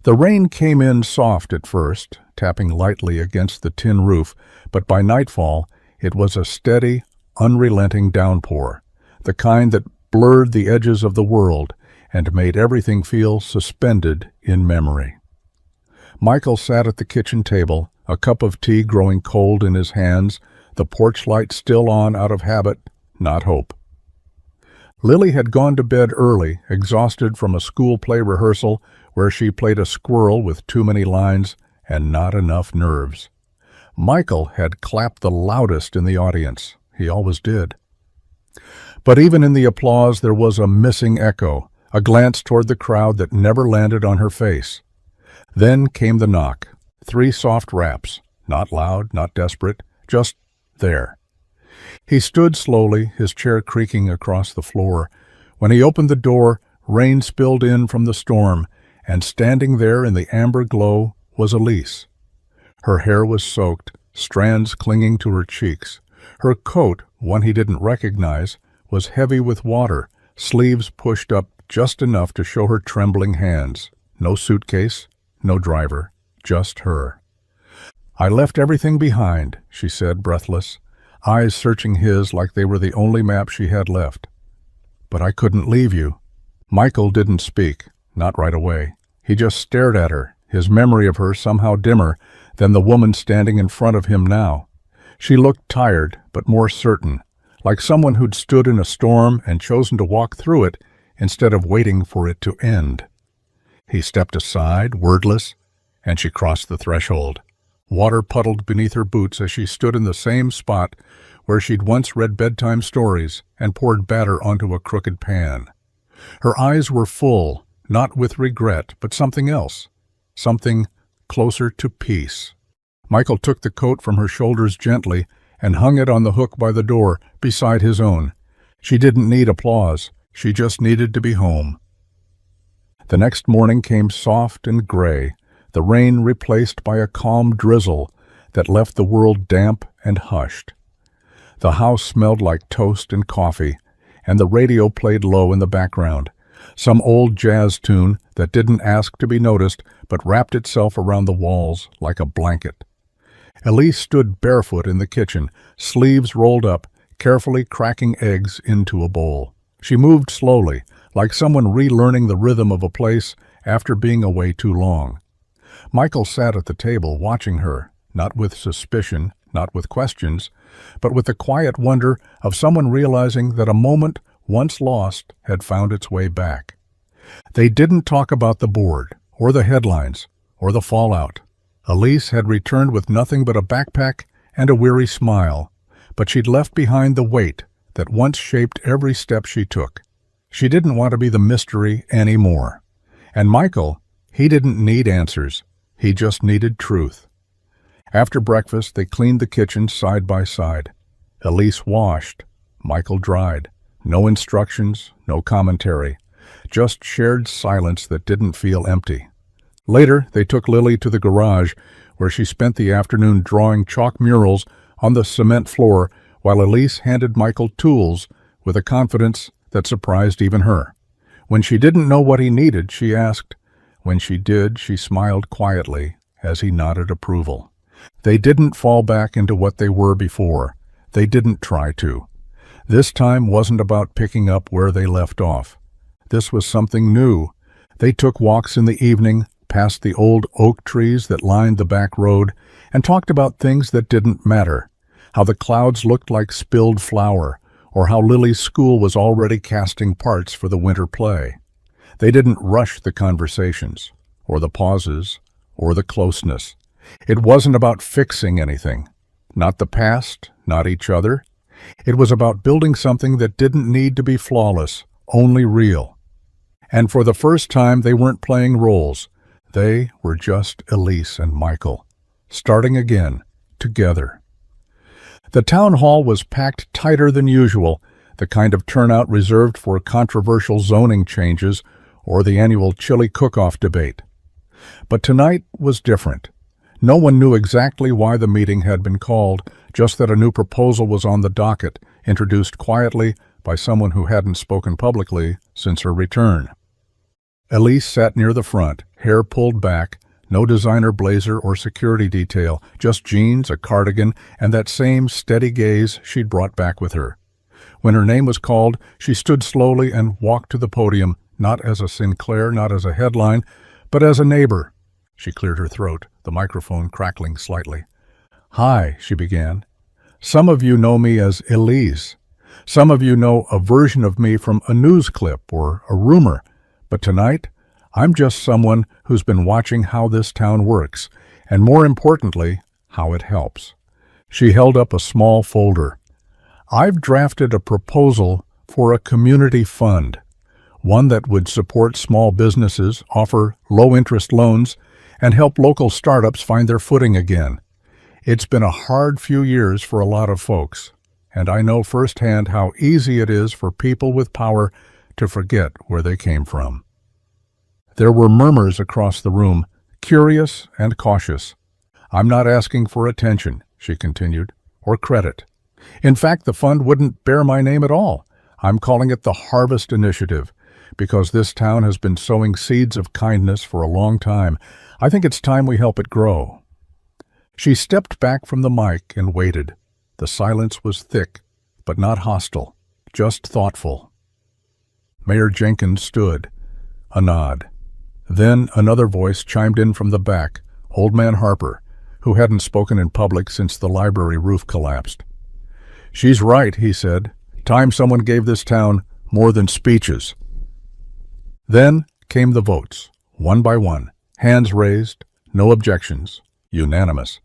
The rain came in soft at first, tapping lightly against the tin roof, but by nightfall it was a steady, unrelenting downpour, the kind that blurred the edges of the world and made everything feel suspended in memory. Michael sat at the kitchen table, a cup of tea growing cold in his hands, the porch light still on out of habit, not hope. Lily had gone to bed early, exhausted from a school play rehearsal where she played a squirrel with too many lines and not enough nerves. Michael had clapped the loudest in the audience. He always did. But even in the applause there was a missing echo, a glance toward the crowd that never landed on her face. Then came the knock. 3 soft raps, not loud, not desperate, just there. He stood slowly, his chair creaking across the floor. When he opened the door, rain spilled in from the storm, and standing there in the amber glow was Elise. Her hair was soaked, strands clinging to her cheeks. Her coat, one he didn't recognize, was heavy with water, sleeves pushed up just enough to show her trembling hands. No suitcase, no driver, just her. "I left everything behind," she said, breathless, eyes searching his like they were the only map she had left. "But I couldn't leave you." Michael didn't speak, not right away. He just stared at her, his memory of her somehow dimmer than the woman standing in front of him now. She looked tired, but more certain, like someone who'd stood in a storm and chosen to walk through it instead of waiting for it to end. He stepped aside, wordless, and she crossed the threshold. Water puddled beneath her boots as she stood in the same spot where she'd once read bedtime stories and poured batter onto a crooked pan. Her eyes were full, not with regret, but something else, something closer to peace. Michael took the coat from her shoulders gently and hung it on the hook by the door beside his own. She didn't need applause. She just needed to be home. The next morning came soft and gray, the rain replaced by a calm drizzle that left the world damp and hushed. The house smelled like toast and coffee, and the radio played low in the background, some old jazz tune that didn't ask to be noticed but wrapped itself around the walls like a blanket. Elise stood barefoot in the kitchen, sleeves rolled up, carefully cracking eggs into a bowl. She moved slowly, like someone relearning the rhythm of a place after being away too long. Michael sat at the table watching her, not with suspicion, not with questions, but with the quiet wonder of someone realizing that a moment once lost had found its way back. They didn't talk about the board, or the headlines, or the fallout. Elise had returned with nothing but a backpack and a weary smile, but she'd left behind the weight that once shaped every step she took. She didn't want to be the mystery anymore. And Michael, he didn't need answers. He just needed truth. After breakfast, they cleaned the kitchen side by side. Elise washed. Michael dried. No instructions, no commentary, just shared silence that didn't feel empty. Later, they took Lily to the garage, where she spent the afternoon drawing chalk murals on the cement floor while Elise handed Michael tools with a confidence that surprised even her. When she didn't know what he needed, she asked. When she did, she smiled quietly as he nodded approval. They didn't fall back into what they were before. They didn't try to. This time wasn't about picking up where they left off. This was something new. They took walks in the evening, past the old oak trees that lined the back road, and talked about things that didn't matter, how the clouds looked like spilled flour, or how Lily's school was already casting parts for the winter play. They didn't rush the conversations, or the pauses, or the closeness. It wasn't about fixing anything. Not the past, not each other. It was about building something that didn't need to be flawless, only real. And for the first time, they weren't playing roles. They were just Elise and Michael, starting again, together. The town hall was packed tighter than usual, the kind of turnout reserved for controversial zoning changes or the annual chili cook-off debate. But tonight was different. No one knew exactly why the meeting had been called, just that a new proposal was on the docket, introduced quietly by someone who hadn't spoken publicly since her return. Elise sat near the front, hair pulled back, no designer blazer or security detail, just jeans, a cardigan, and that same steady gaze she'd brought back with her. When her name was called, she stood slowly and walked to the podium, not as a Sinclair, not as a headline, but as a neighbor. She cleared her throat, the microphone crackling slightly. "Hi," she began. "Some of you know me as Elise. Some of you know a version of me from a news clip or a rumor. But tonight, I'm just someone who's been watching how this town works, and more importantly, how it helps." She held up a small folder. "I've drafted a proposal for a community fund, one that would support small businesses, offer low-interest loans, and help local startups find their footing again. It's been a hard few years for a lot of folks, and I know firsthand how easy it is for people with power to forget where they came from." There were murmurs across the room, curious and cautious. "I'm not asking for attention," she continued, "or credit. In fact, the fund wouldn't bear my name at all. I'm calling it the Harvest Initiative, because this town has been sowing seeds of kindness for a long time. I think it's time we help it grow." She stepped back from the mic and waited. The silence was thick, but not hostile, just thoughtful. Mayor Jenkins stood. A nod. Then another voice chimed in from the back, Old Man Harper, who hadn't spoken in public since the library roof collapsed. "She's right," he said. "Time someone gave this town more than speeches." Then came the votes, one by one, hands raised, no objections, unanimous.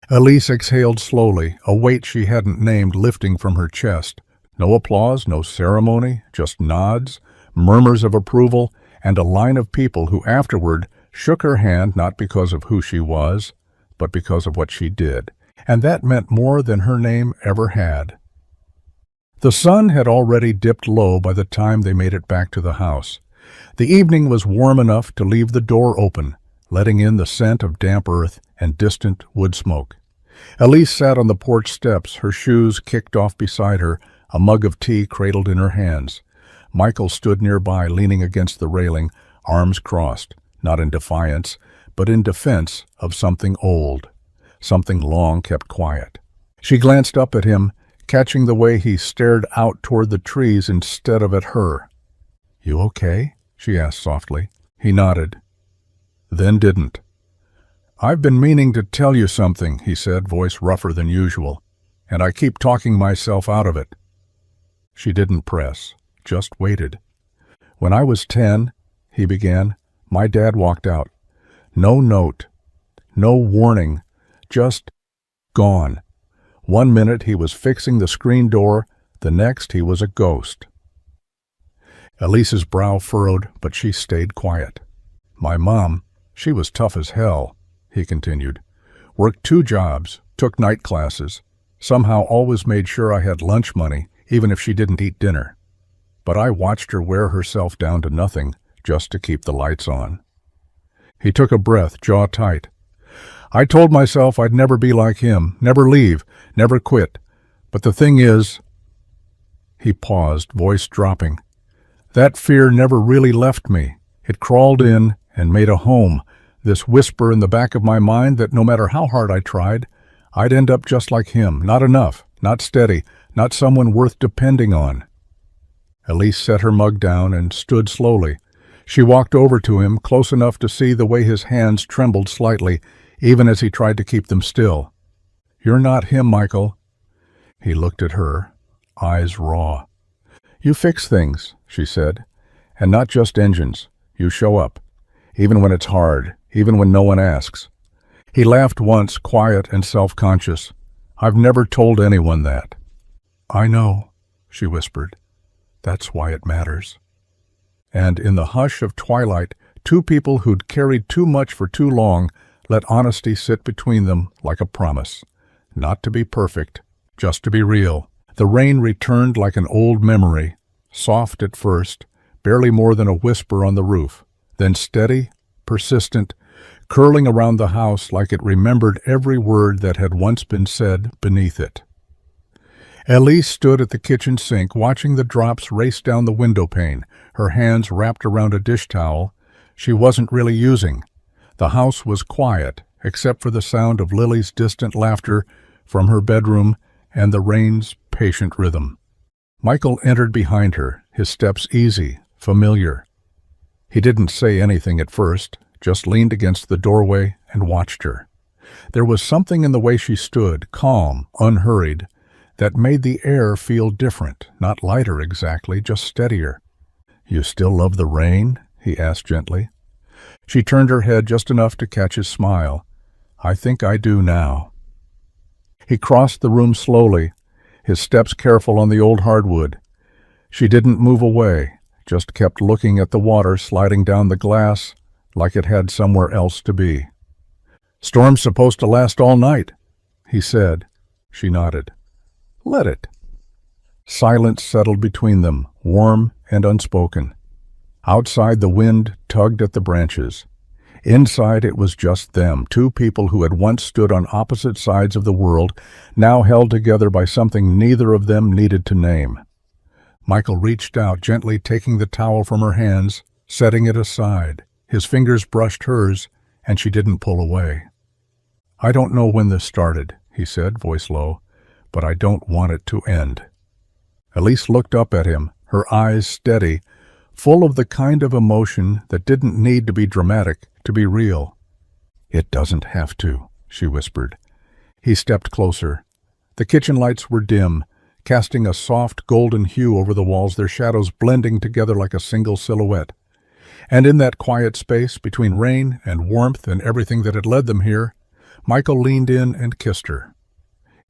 Elise exhaled slowly, a weight she hadn't named lifting from her chest. No applause, no ceremony, just nods, murmurs of approval, and a line of people who afterward shook her hand not because of who she was, but because of what she did, and that meant more than her name ever had. The sun had already dipped low by the time they made it back to the house. The evening was warm enough to leave the door open, letting in the scent of damp earth and distant wood smoke. Elise sat on the porch steps, her shoes kicked off beside her, a mug of tea cradled in her hands. Michael stood nearby, leaning against the railing, arms crossed, not in defiance, but in defense of something old, something long kept quiet. She glanced up at him, catching the way he stared out toward the trees instead of at her. "You okay?" she asked softly. He nodded, then didn't. "I've been meaning to tell you something," he said, voice rougher than usual, "and I keep talking myself out of it." She didn't press, just waited. "When I was 10, he began, my dad walked out. No note, no warning, just gone. One minute he was fixing the screen door, the next he was a ghost." Elise's brow furrowed, but she stayed quiet. "My mom, she was tough as hell," he continued. "Worked 2 jobs, took night classes, somehow always made sure I had lunch money, even if she didn't eat dinner. but I watched her wear herself down to nothing just to keep the lights on. He took a breath, jaw tight. I told myself I'd never be like him, never leave, never quit. But the thing is— He paused, voice dropping. That fear never really left me. It crawled in and made a home, this whisper in the back of my mind that no matter how hard I tried, I'd end up just like him, not enough, not steady, not someone worth depending on. Elise set her mug down and stood slowly. She walked over to him, close enough to see the way his hands trembled slightly, even as he tried to keep them still. You're not him, Michael. He looked at her, eyes raw. You fix things, she said, and not just engines. You show up, even when it's hard, even when no one asks. He laughed once, quiet and self-conscious. I've never told anyone that. I know, she whispered. That's why it matters. And in the hush of twilight, two people who'd carried too much for too long let honesty sit between them like a promise. Not to be perfect, just to be real. The rain returned like an old memory, soft at first, barely more than a whisper on the roof, then steady, persistent, curling around the house like it remembered every word that had once been said beneath it. Elise stood at the kitchen sink, watching the drops race down the window pane, her hands wrapped around a dish towel she wasn't really using. The house was quiet, except for the sound of Lily's distant laughter from her bedroom and the rain's patient rhythm. Michael entered behind her, his steps easy, familiar. He didn't say anything at first, just leaned against the doorway and watched her. There was something in the way she stood, calm, unhurried, that made the air feel different, not lighter exactly, just steadier. You still love the rain? He asked gently. She turned her head just enough to catch his smile. I think I do now. He crossed the room slowly, his steps careful on the old hardwood. She didn't move away, just kept looking at the water sliding down the glass like it had somewhere else to be. Storm's supposed to last all night, he said. She nodded. Let it. Silence settled between them, warm and unspoken. Outside, the wind tugged at the branches. Inside, it was just them, two people who had once stood on opposite sides of the world, now held together by something neither of them needed to name. Michael reached out, gently taking the towel from her hands, setting it aside. His fingers brushed hers, and she didn't pull away. I don't know when this started, he said, voice low, but I don't want it to end. Elise looked up at him, her eyes steady, full of the kind of emotion that didn't need to be dramatic to be real. It doesn't have to, she whispered. He stepped closer. The kitchen lights were dim, casting a soft golden hue over the walls, their shadows blending together like a single silhouette. And in that quiet space between rain and warmth and everything that had led them here, Michael leaned in and kissed her.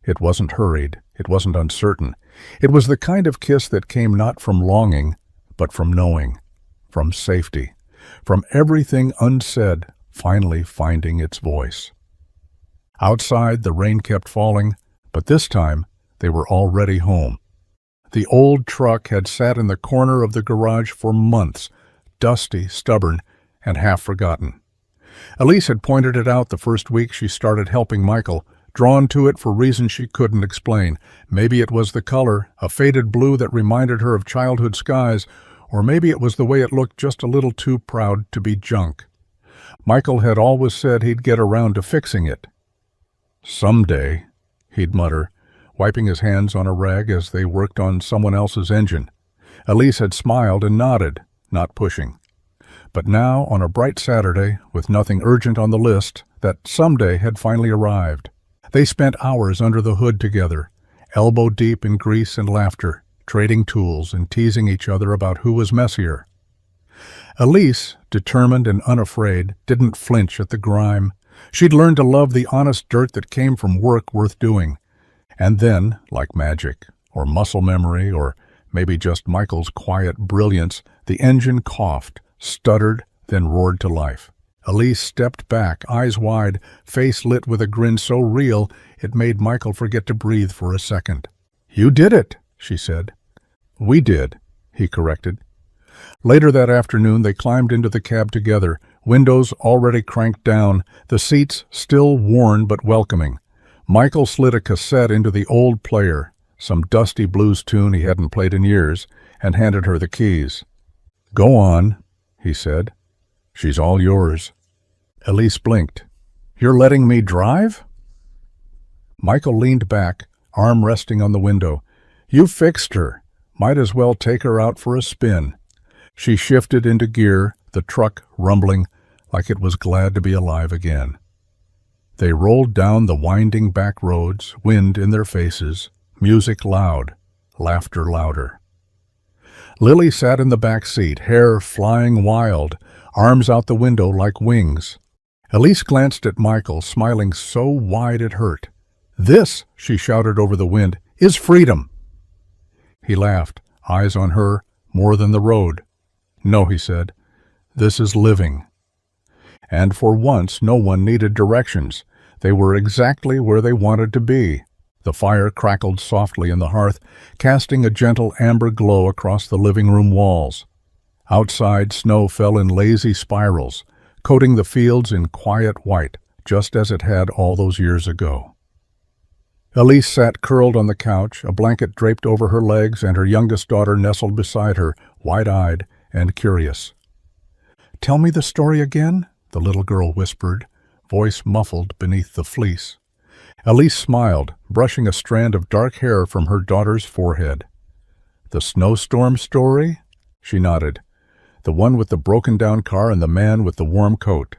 It wasn't hurried, it wasn't uncertain. It was the kind of kiss that came not from longing, but from knowing, from safety, from everything unsaid finally finding its voice. Outside, the rain kept falling, but this time they were already home. The old truck had sat in the corner of the garage for months, dusty, stubborn, and half forgotten. Elise had pointed it out the first week she started helping Michael, drawn to it for reasons she couldn't explain. Maybe it was the color, a faded blue that reminded her of childhood skies, or maybe it was the way it looked just a little too proud to be junk. Michael had always said he'd get around to fixing it. Someday, he'd mutter, wiping his hands on a rag as they worked on someone else's engine. Elise had smiled and nodded, not pushing. But now, on a bright Saturday, with nothing urgent on the list, that someday had finally arrived. They spent hours under the hood together, elbow-deep in grease and laughter, trading tools and teasing each other about who was messier. Elise, determined and unafraid, didn't flinch at the grime. She'd learned to love the honest dirt that came from work worth doing. And then, like magic, or muscle memory, or maybe just Michael's quiet brilliance, the engine coughed, stuttered, then roared to life. Elise stepped back, eyes wide, face lit with a grin so real it made Michael forget to breathe for a second. "You did it," she said. "We did," he corrected. Later that afternoon, they climbed into the cab together, windows already cranked down, the seats still worn but welcoming. Michael slid a cassette into the old player, some dusty blues tune he hadn't played in years, and handed her the keys. "Go on," he said. "She's all yours." Elise blinked. "You're letting me drive?" Michael leaned back, arm resting on the window. "You fixed her. Might as well take her out for a spin." She shifted into gear, the truck rumbling like it was glad to be alive again. They rolled down the winding back roads, wind in their faces, music loud, laughter louder. Lily sat in the back seat, hair flying wild, arms out the window like wings. Elise glanced at Michael, smiling so wide it hurt. "This," she shouted over the wind, "is freedom." He laughed, eyes on her, more than the road. "No," he said, "this is living." And for once no one needed directions. They were exactly where they wanted to be. The fire crackled softly in the hearth, casting a gentle amber glow across the living room walls. Outside, snow fell in lazy spirals, coating the fields in quiet white, just as it had all those years ago. Elise sat curled on the couch, a blanket draped over her legs, and her youngest daughter nestled beside her, wide-eyed and curious. "Tell me the story again," the little girl whispered, voice muffled beneath the fleece. Elise smiled, brushing a strand of dark hair from her daughter's forehead. "The snowstorm story?" She nodded. "The one with the broken-down car and the man with the warm coat."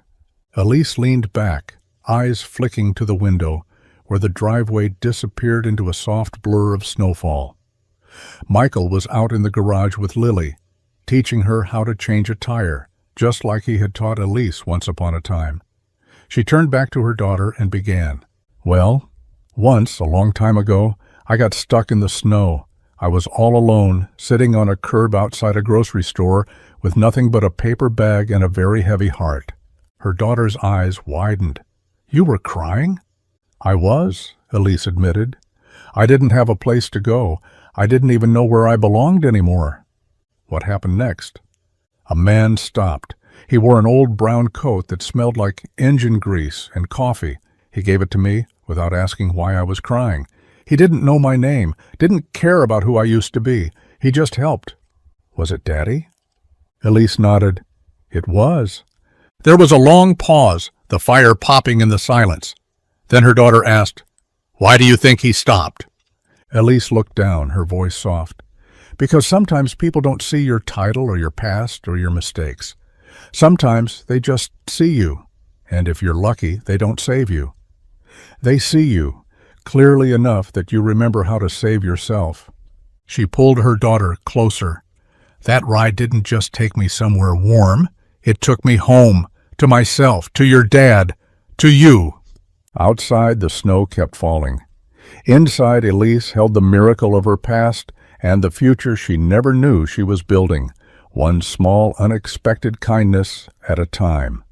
Elise leaned back, eyes flicking to the window, where the driveway disappeared into a soft blur of snowfall. Michael was out in the garage with Lily, teaching her how to change a tire, just like he had taught Elise once upon a time. She turned back to her daughter and began. "Well, once, a long time ago, I got stuck in the snow. I was all alone, sitting on a curb outside a grocery store with nothing but a paper bag and a very heavy heart." Her daughter's eyes widened. "You were crying?" "I was," Elise admitted. "I didn't have a place to go. I didn't even know where I belonged anymore." What happened next? A man stopped. He wore an old brown coat that smelled like engine grease and coffee. He gave it to me without asking why I was crying. He didn't know my name, didn't care about who I used to be. He just helped. "Was it Daddy?" Elise nodded. "It was." There was a long pause, the fire popping in the silence. Then her daughter asked, "Why do you think he stopped?" Elise looked down, her voice soft. "Because sometimes people don't see your title or your past or your mistakes. Sometimes they just see you, and if you're lucky, they don't save you. They see you, clearly enough that you remember how to save yourself." She pulled her daughter closer. "That ride didn't just take me somewhere warm. It took me home, to myself, to your dad, to you." Outside, the snow kept falling. Inside, Elise held the miracle of her past and the future she never knew she was building, one small, unexpected kindness at a time.